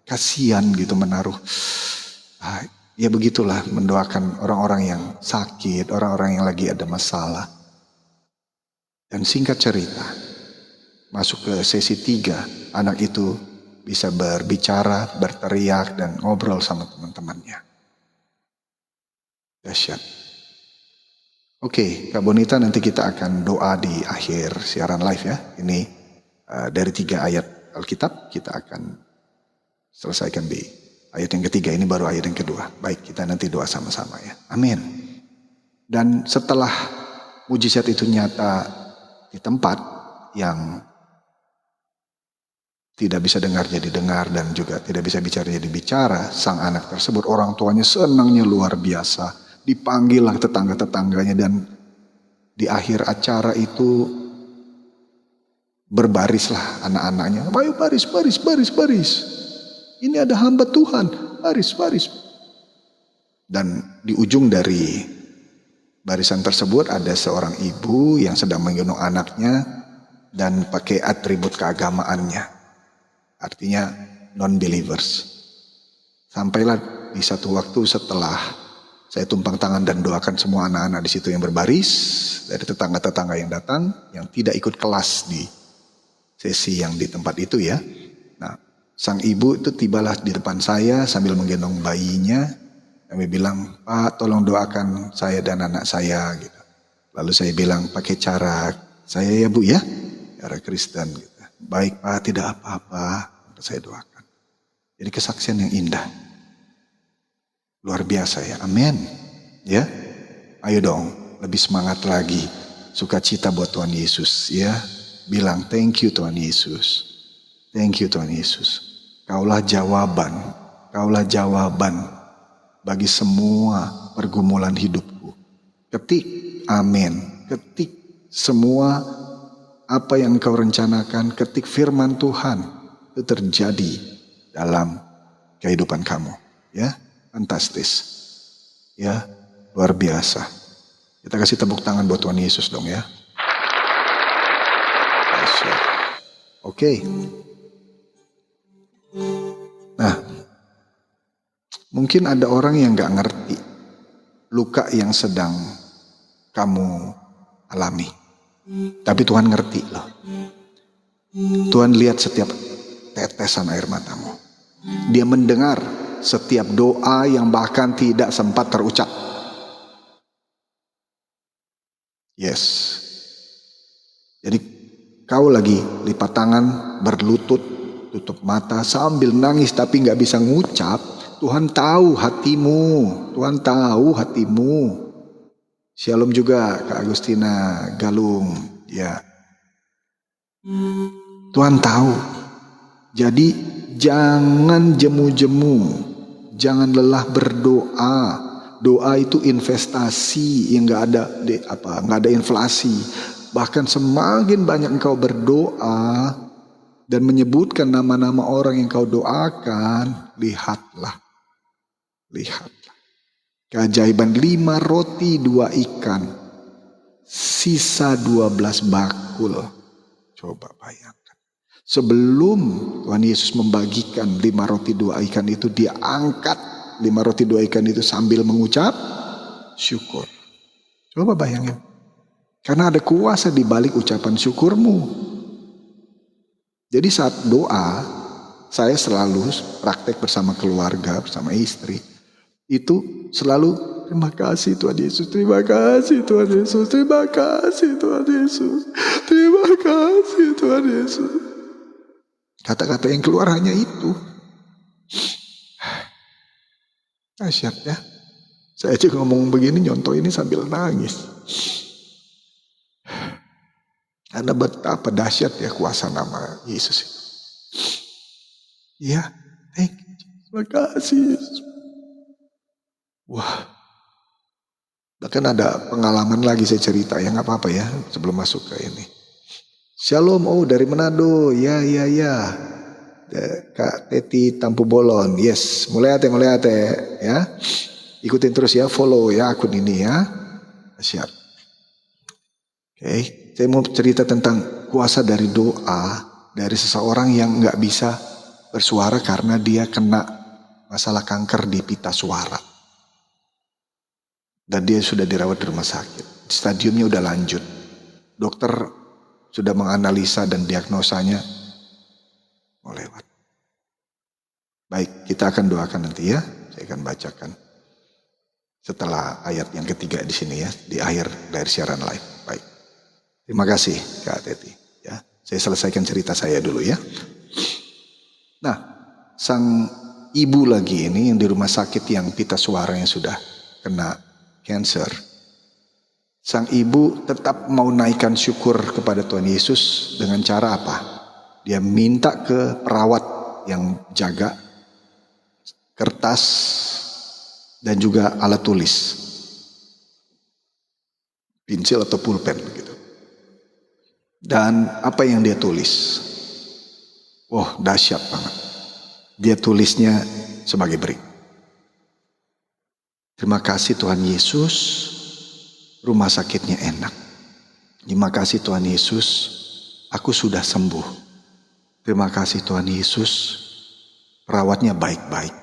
kasihan gitu menaruh. Ya begitulah mendoakan orang-orang yang sakit, orang-orang yang lagi ada masalah. Dan singkat cerita, masuk ke sesi 3, anak itu bisa berbicara, berteriak, dan ngobrol sama teman-temannya. Dahsyat. Oke, Kak Bonita, nanti kita akan doa di akhir siaran live ya. Ini dari 3 ayat Alkitab, kita akan selesaikan di ayat yang ketiga. Ini baru ayat yang kedua. Baik, kita nanti doa sama-sama ya. Amin. Dan setelah mujizat itu nyata di tempat yang tidak bisa dengar jadi dengar dan juga tidak bisa bicara jadi bicara, sang anak tersebut, orang tuanya senangnya luar biasa. Dipanggillah tetangga-tetangganya dan di akhir acara itu berbarislah anak-anaknya. Ayo baris. Ini ada hamba Tuhan, baris. Dan di ujung dari barisan tersebut ada seorang ibu yang sedang menggendong anaknya dan pakai atribut keagamaannya. Artinya non-believers. Sampailah di satu waktu setelah saya tumpang tangan dan doakan semua anak-anak di situ yang berbaris, dari tetangga-tetangga yang datang, yang tidak ikut kelas di sesi yang di tempat itu ya. Nah, sang ibu itu tibalah di depan saya sambil menggendong bayinya. Kami bilang, Pak tolong doakan saya dan anak saya gitu. Lalu saya bilang pakai cara saya ya Bu ya, cara Kristen gitu. Baik Pak, tidak apa-apa, saya doakan. Jadi kesaksian yang indah. Luar biasa ya, amin. Ya, ayo dong, lebih semangat lagi. Sukacita buat Tuhan Yesus ya. Bilang thank you Tuhan Yesus. Thank you Tuhan Yesus. Kaulah jawaban bagi semua pergumulan hidupku. Ketik amin. Ketik semua apa yang Engkau rencanakan. Ketik firman Tuhan itu terjadi dalam kehidupan kamu. Ya, fantastis. Ya, luar biasa. Kita kasih tepuk tangan buat Tuhan Yesus dong ya. Oke. Nah, Mungkin ada orang yang gak ngerti luka yang sedang kamu alami. Tapi Tuhan ngerti loh. Tuhan lihat setiap tetesan air matamu. Dia mendengar setiap doa yang bahkan tidak sempat terucap. Yes. Jadi kau lagi lipat tangan, berlutut, tutup mata sambil nangis tapi gak bisa ngucap. Tuhan tahu hatimu. Tuhan tahu hatimu. Shalom juga Kak Agustina Galung. Ya. Tuhan tahu. Jadi jangan jemu-jemu. Jangan lelah berdoa. Doa itu investasi yang nggak ada inflasi. Bahkan semakin banyak engkau berdoa dan menyebutkan nama-nama orang yang kau doakan, lihatlah. Keajaiban 5 roti 2 ikan, sisa 12 bakul. Coba bayangkan. Sebelum Tuhan Yesus membagikan 5 roti 2 ikan itu, dia angkat 5 roti 2 ikan itu sambil mengucap syukur. Coba bayangin. Karena ada kuasa di balik ucapan syukurmu. Jadi saat doa, saya selalu praktek bersama keluarga, bersama istri. Itu selalu terima kasih Tuhan Yesus, terima kasih Tuhan Yesus, terima kasih Tuhan Yesus, terima kasih Tuhan Yesus. Kata-kata yang keluar hanya itu. Dahsyat ya. Saya juga ngomong begini, nyontoh ini sambil nangis. Karena betapa dahsyat ya kuasa nama Yesus itu. Ya, thank you. Terima kasih Yesus. Wah. Bahkan ada pengalaman lagi saya cerita ya, nggak apa-apa ya sebelum masuk ke ini. Shalom, dari Manado, ya. Kak Teti Tampu Bolon, yes, mulai ate ya. Ikutin terus ya, follow ya akun ini ya. Siap. Oke, saya mau cerita tentang kuasa dari doa dari seseorang yang nggak bisa bersuara karena dia kena masalah kanker di pita suara. Dan dia sudah dirawat di rumah sakit. Stadiumnya udah lanjut. Dokter sudah menganalisa dan diagnosanya mau lewat. Baik, kita akan doakan nanti ya. Saya akan bacakan setelah ayat yang ketiga di sini ya, di akhir dari siaran live. Baik. Terima kasih Kak Teti ya. Saya selesaikan cerita saya dulu ya. Nah, sang ibu lagi ini yang di rumah sakit yang pita suaranya sudah kena cancer. Sang ibu tetap mau naikkan syukur kepada Tuhan Yesus dengan cara apa? Dia minta ke perawat yang jaga kertas dan juga alat tulis, pensil atau pulpen gitu. Dan apa yang dia tulis? Wah, dahsyat banget. Dia tulisnya sebagai berikut. Terima kasih Tuhan Yesus, rumah sakitnya enak. Terima kasih Tuhan Yesus, aku sudah sembuh. Terima kasih Tuhan Yesus, perawatnya baik-baik.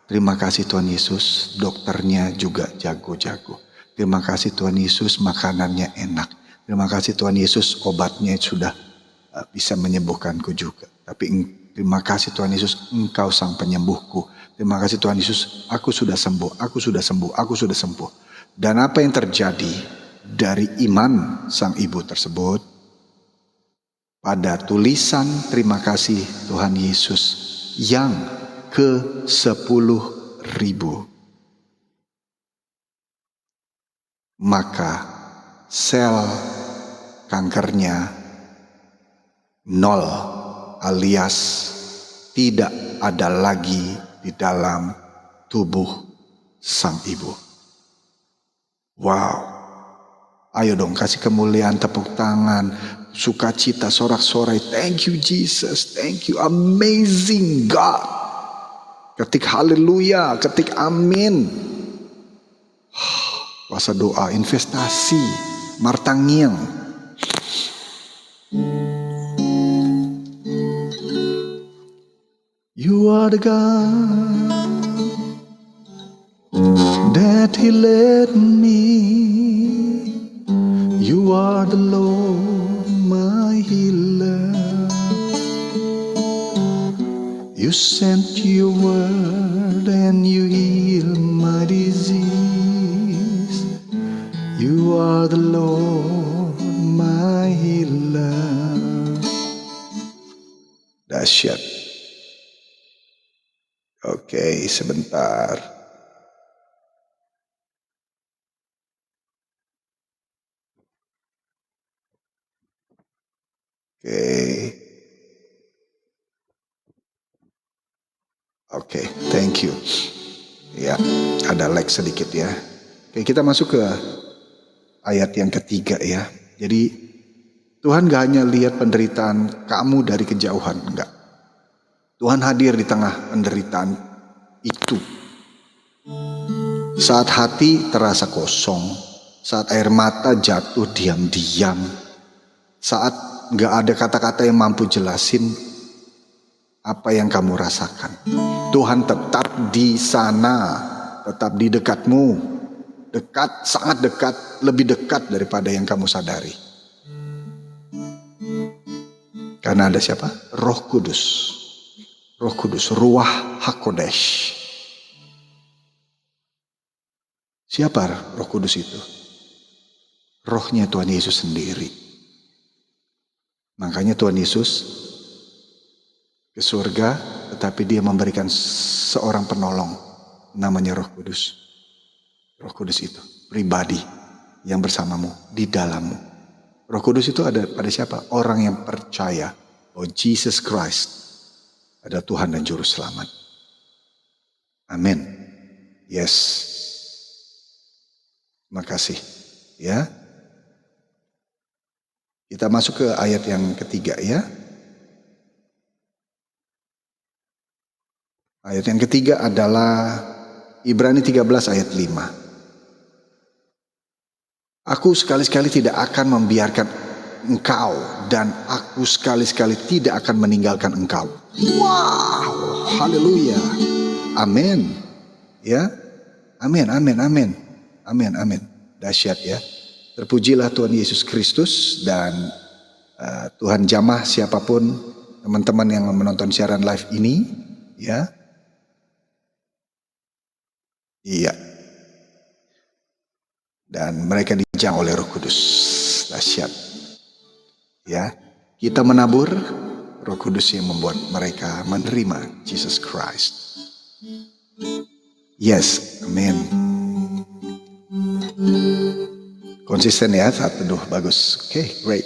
Terima kasih Tuhan Yesus, dokternya juga jago-jago. Terima kasih Tuhan Yesus, makanannya enak. Terima kasih Tuhan Yesus, obatnya sudah bisa menyembuhkanku juga. Tapi terima kasih Tuhan Yesus, Engkau sang penyembuhku. Terima kasih Tuhan Yesus, aku sudah sembuh, aku sudah sembuh, aku sudah sembuh. Dan apa yang terjadi dari iman sang ibu tersebut? Pada tulisan terima kasih Tuhan Yesus yang ke-10.000. Maka sel kankernya 0 alias tidak ada lagi di dalam tubuh sang ibu. Wow. Ayo dong kasih kemuliaan, tepuk tangan, sukacita, sorak-sorai. Thank you Jesus, thank you amazing God. Ketik haleluya, ketik amin. Kuasa doa, investasi, martangiang. You are the God that He led me. You are the Lord, my healer. You sent your word and you healed my disease. You are the Lord, my healer. Dahsyat. Oke, sebentar. Oke, thank you. Ya, ada lag sedikit ya. Oke, kita masuk ke ayat yang ketiga ya. Jadi Tuhan gak hanya lihat penderitaan kamu dari kejauhan, enggak. Tuhan hadir di tengah penderitaan itu. Saat hati terasa kosong, saat air mata jatuh diam-diam, saat gak ada kata-kata yang mampu jelasin apa yang kamu rasakan, Tuhan tetap di sana, tetap di dekatmu, dekat, sangat dekat, lebih dekat daripada yang kamu sadari. Karena ada siapa? Roh Kudus. Roh Kudus, Ruach HaKodesh. Siapa Roh Kudus itu? Rohnya Tuhan Yesus sendiri. Makanya Tuhan Yesus ke surga, tetapi dia memberikan seorang penolong, namanya Roh Kudus. Roh Kudus itu pribadi yang bersamamu, di dalammu. Roh Kudus itu ada pada siapa? Orang yang percaya bahwa Jesus Christ adalah Tuhan dan Juru Selamat. Amin. Yes. Makasih. Ya. Kita masuk ke ayat yang ketiga ya. Ayat yang ketiga adalah Ibrani 13 ayat 5. Aku sekali-sekali tidak akan membiarkan engkau dan aku sekali-sekali tidak akan meninggalkan engkau. Wow, haleluya. Amin. Ya. Amin, amin, amin. Amin, amin. Dahsyat ya. Terpujilah Tuhan Yesus Kristus dan Tuhan jamah siapapun teman-teman yang menonton siaran live ini ya. Iya. Dan mereka dijamah oleh Roh Kudus. Dahsyat. Ya. Kita menabur, Roh Kudus yang membuat mereka menerima Jesus Christ. Yes, amin. Konsisten ya, satu, dua, bagus. Oke, great.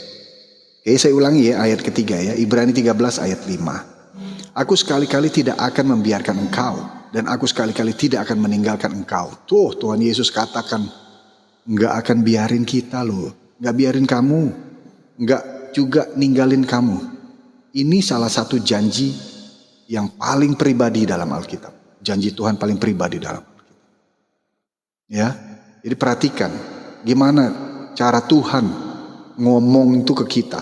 Oke, saya ulangi ya ayat ketiga ya, Ibrani 13 ayat 5. Aku sekali-kali tidak akan membiarkan engkau dan aku sekali-kali tidak akan meninggalkan engkau. Tuh, Tuhan Yesus katakan, nggak akan biarin kita loh, nggak biarin kamu, nggak juga ninggalin kamu. Ini salah satu janji yang paling pribadi dalam Alkitab. Janji Tuhan paling pribadi dalam Alkitab. Ya, jadi perhatikan gimana cara Tuhan ngomong itu ke kita,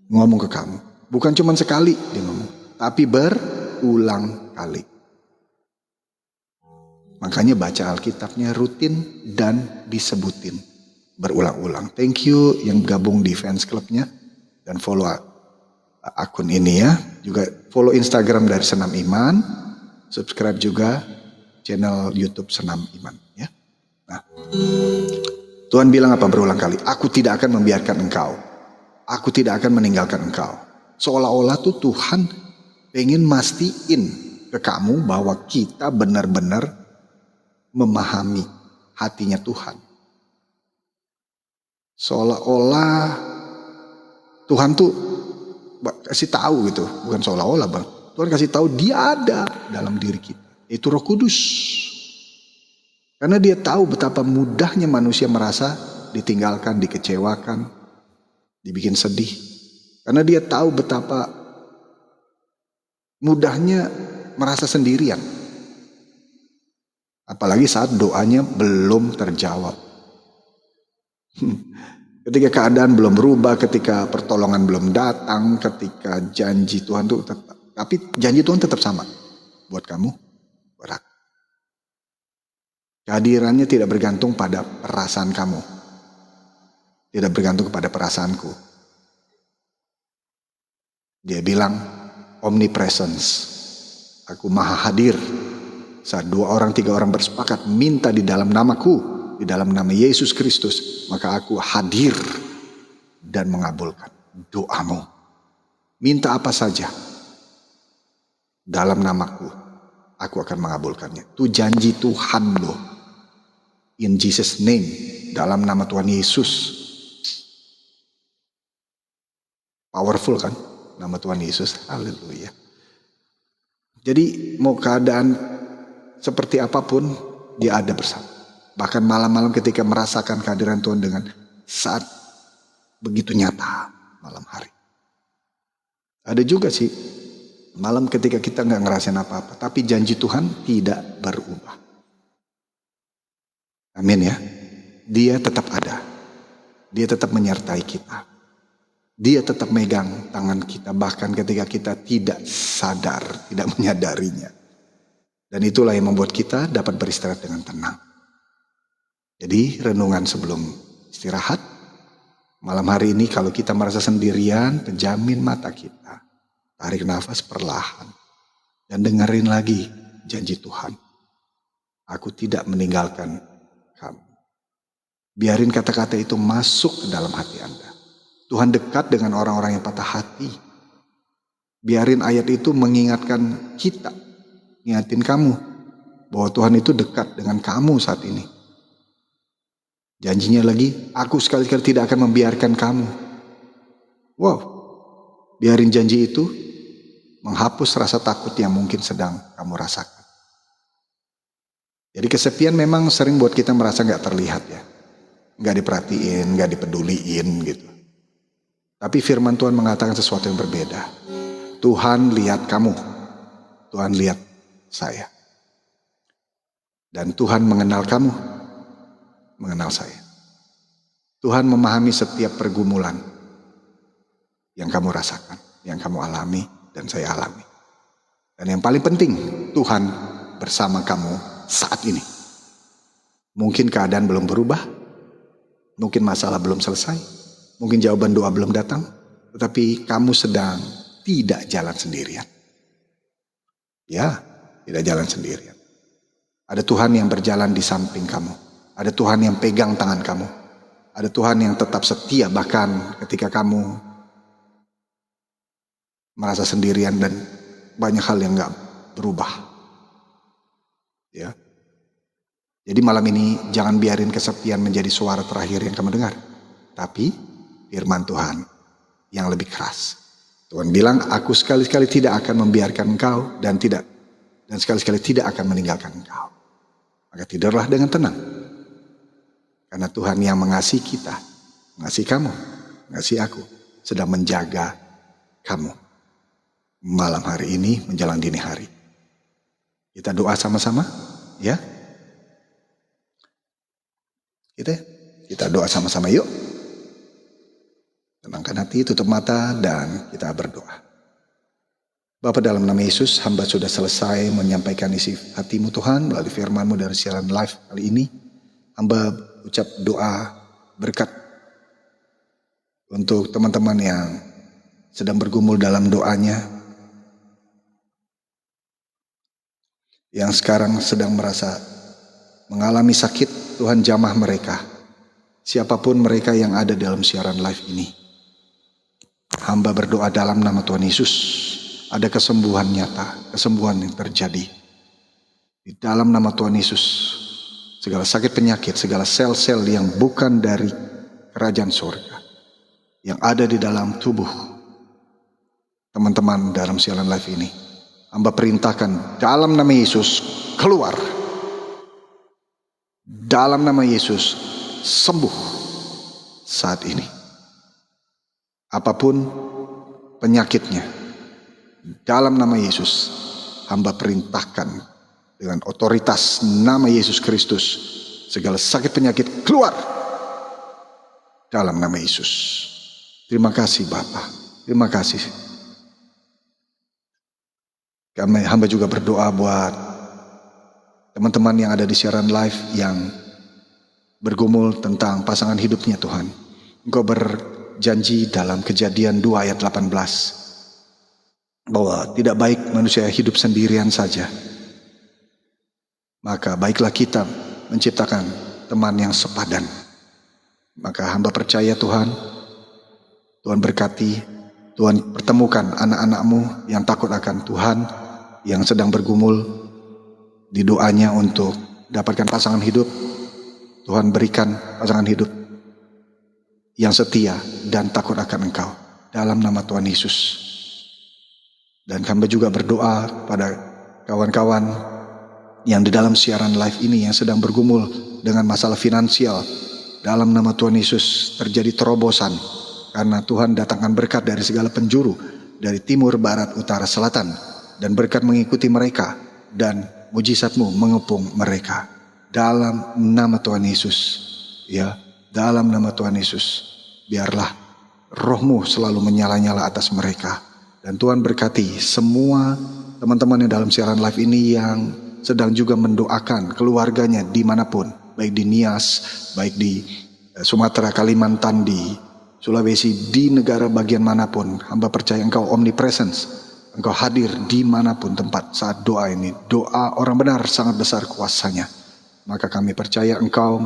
ngomong ke kamu. Bukan cuma sekali dia ngomong, tapi berulang kali. Makanya baca Alkitabnya rutin dan disebutin berulang-ulang. Thank you yang gabung di fans clubnya dan follow akun ini ya. Juga follow Instagram dari Senam Iman, subscribe juga channel YouTube Senam Iman ya. Nah, Tuhan bilang apa berulang kali? Aku tidak akan membiarkan engkau. Aku tidak akan meninggalkan engkau. Seolah-olah tuh Tuhan pengen mastiin ke kamu bahwa kita benar-benar memahami hatinya Tuhan. Seolah-olah Tuhan tuh kasih tahu gitu, bukan seolah-olah bang. Tuhan kasih tahu dia ada dalam diri kita. Itu Roh Kudus. Karena dia tahu betapa mudahnya manusia merasa ditinggalkan, dikecewakan, dibikin sedih. Karena dia tahu betapa mudahnya merasa sendirian. Apalagi saat doanya belum terjawab. Ketika keadaan belum berubah, ketika pertolongan belum datang, ketika janji Tuhan itu tetap. Tapi janji Tuhan tetap sama. Buat kamu, buat aku. Kehadirannya tidak bergantung pada perasaan kamu. Tidak bergantung kepada perasaanku. Dia bilang omnipresence. Aku maha hadir. Saat 2 orang 3 orang bersepakat minta di dalam namaku, di dalam nama Yesus Kristus, maka aku hadir dan mengabulkan doamu. Minta apa saja dalam namaku, aku akan mengabulkannya. Itu janji Tuhan loh. In Jesus name, dalam nama Tuhan Yesus. Powerful kan nama Tuhan Yesus. Haleluya. Jadi mau keadaan seperti apapun, dia ada bersama. Bahkan malam-malam ketika merasakan kehadiran Tuhan dengan saat begitu nyata malam hari. Ada juga sih malam ketika kita nggak ngerasain apa-apa, tapi janji Tuhan tidak berubah. Amin ya. Dia tetap ada. Dia tetap menyertai kita. Dia tetap megang tangan kita bahkan ketika kita tidak sadar, tidak menyadarinya. Dan itulah yang membuat kita dapat beristirahat dengan tenang. Jadi renungan sebelum istirahat, malam hari ini kalau kita merasa sendirian, pejamin mata kita. Tarik nafas perlahan. Dan dengerin lagi janji Tuhan. Aku tidak meninggalkan kamu. Biarin kata-kata itu masuk ke dalam hati Anda. Tuhan dekat dengan orang-orang yang patah hati. Biarin ayat itu mengingatkan kita. Ingatin kamu bahwa Tuhan itu dekat dengan kamu saat ini. Janjinya lagi, aku sekali-kali tidak akan membiarkan kamu. Wow, biarin janji itu menghapus rasa takut yang mungkin sedang kamu rasakan. Jadi kesepian memang sering buat kita merasa gak terlihat ya. Gak diperhatiin, gak dipeduliin gitu. Tapi firman Tuhan mengatakan sesuatu yang berbeda. Tuhan lihat kamu. Tuhan lihat saya. Dan Tuhan mengenal kamu. Mengenal saya. Tuhan memahami setiap pergumulan yang kamu rasakan, yang kamu alami dan saya alami. Dan yang paling penting, Tuhan bersama kamu saat ini. Mungkin keadaan belum berubah, mungkin masalah belum selesai, mungkin jawaban doa belum datang, tetapi kamu sedang tidak jalan sendirian. Ya, tidak jalan sendirian. Ada Tuhan yang berjalan di samping kamu. Ada Tuhan yang pegang tangan kamu. Ada Tuhan yang tetap setia bahkan ketika kamu merasa sendirian dan banyak hal yang gak berubah. Ya. Jadi malam ini jangan biarin kesepian menjadi suara terakhir yang kamu dengar. Tapi firman Tuhan yang lebih keras. Tuhan bilang, aku sekali-sekali tidak akan membiarkan engkau dan sekali-sekali tidak akan meninggalkan engkau. Maka tidurlah dengan tenang. Karena Tuhan yang mengasihi kita, mengasihi kamu, mengasihi aku, sedang menjaga kamu. Malam hari ini menjelang dini hari. Kita doa sama-sama, ya. Kita doa sama-sama yuk. Tenangkan hati, tutup mata, dan kita berdoa. Bapa, dalam nama Yesus, hamba sudah selesai menyampaikan isi hatimu Tuhan melalui firman-Mu dari siaran live kali ini. Hamba ucap doa berkat untuk teman-teman yang sedang bergumul dalam doanya, yang sekarang sedang merasa mengalami sakit. Tuhan jamah mereka, siapapun mereka yang ada dalam siaran live ini. Hamba berdoa dalam nama Tuhan Yesus, ada kesembuhan nyata, kesembuhan yang terjadi di dalam nama Tuhan Yesus. Segala sakit penyakit, segala sel-sel yang bukan dari kerajaan surga yang ada di dalam tubuh teman-teman dalam siaran live ini, hamba perintahkan dalam nama Yesus keluar. Dalam nama Yesus sembuh saat ini. Apapun penyakitnya, dalam nama Yesus hamba perintahkan dengan otoritas nama Yesus Kristus, segala sakit penyakit keluar dalam nama Yesus. Terima kasih Bapa, terima kasih. Hamba juga berdoa buat teman-teman yang ada di siaran live yang bergumul tentang pasangan hidupnya Tuhan. Engkau berjanji dalam Kejadian 2 ayat 18 bahwa tidak baik manusia hidup sendirian saja. Maka baiklah kita menciptakan teman yang sepadan. Maka hamba percaya Tuhan berkati, Tuhan pertemukan anak-anak-Mu yang takut akan Tuhan, yang sedang bergumul di doanya untuk dapatkan pasangan hidup. Tuhan berikan pasangan hidup yang setia dan takut akan Engkau dalam nama Tuhan Yesus. Dan hamba juga berdoa pada kawan-kawan yang di dalam siaran live ini yang sedang bergumul dengan masalah finansial. Dalam nama Tuhan Yesus terjadi terobosan, karena Tuhan datangkan berkat dari segala penjuru, dari timur, barat, utara, selatan, dan berkat mengikuti mereka, dan mujizat-Mu mengepung mereka. Dalam nama Tuhan Yesus, ya, dalam nama Tuhan Yesus, biarlah Roh-Mu selalu menyala-nyala atas mereka. Dan Tuhan berkati semua teman-teman yang dalam siaran live ini yang sedang juga mendoakan keluarganya dimanapun, baik di Nias, baik di Sumatera, Kalimantan, di Sulawesi, di negara bagian manapun. Hamba percaya Engkau omnipresence, Engkau hadir dimanapun tempat saat doa ini. Doa orang benar sangat besar kuasanya. Maka kami percaya Engkau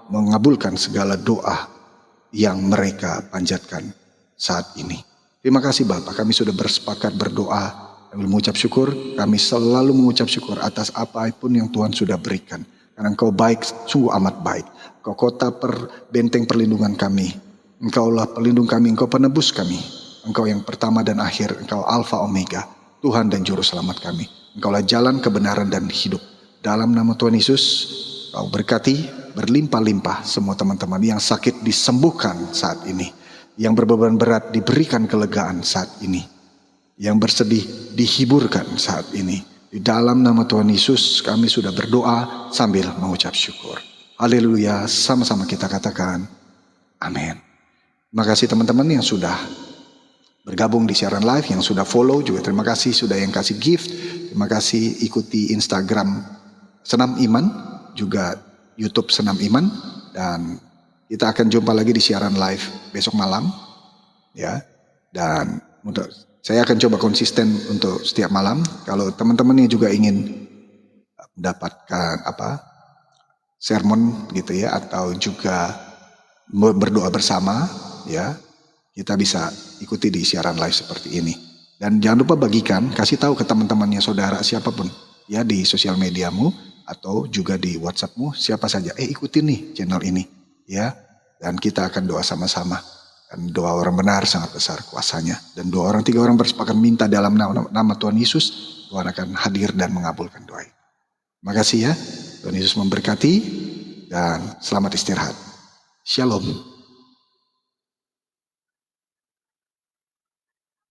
mengabulkan segala doa yang mereka panjatkan saat ini. Terima kasih Bapak, kami sudah bersepakat berdoa, kami mengucap syukur, kami selalu mengucap syukur atas apapun yang Tuhan sudah berikan. Karena Engkau baik, sungguh amat baik. Engkau kota benteng perlindungan kami. Engkaulah pelindung kami, Engkau penebus kami. Engkau yang pertama dan akhir, Engkau Alfa Omega, Tuhan dan Juru Selamat kami. Engkaulah jalan kebenaran dan hidup. Dalam nama Tuhan Yesus, Kau berkati berlimpah-limpah semua teman-teman yang sakit disembuhkan saat ini. Yang berbeban berat diberikan kelegaan saat ini. Yang bersedih dihiburkan saat ini. Di dalam nama Tuhan Yesus kami sudah berdoa sambil mengucap syukur. Haleluya, sama-sama kita katakan amin. Terima kasih teman-teman yang sudah bergabung di siaran live, yang sudah follow juga terima kasih, sudah yang kasih gift. Terima kasih, ikuti Instagram Senam Iman, juga YouTube Senam Iman, dan kita akan jumpa lagi di siaran live besok malam, ya. Dan saya akan coba konsisten untuk setiap malam. Kalau teman-teman yang juga ingin mendapatkan sermon gitu ya, atau juga berdoa bersama, ya, kita bisa ikuti di siaran live seperti ini. Dan jangan lupa bagikan, kasih tahu ke teman-temannya, saudara, siapapun ya, di sosial mediamu atau juga di WhatsAppmu, siapa saja, ikutin nih channel ini, ya. Dan kita akan doa sama-sama. Dan doa orang benar sangat besar kuasanya. Dan 2 orang 3 orang bersepakat minta dalam nama Tuhan Yesus, Tuhan akan hadir dan mengabulkan doa. Terima kasih ya. Tuhan Yesus memberkati dan selamat istirahat. Shalom.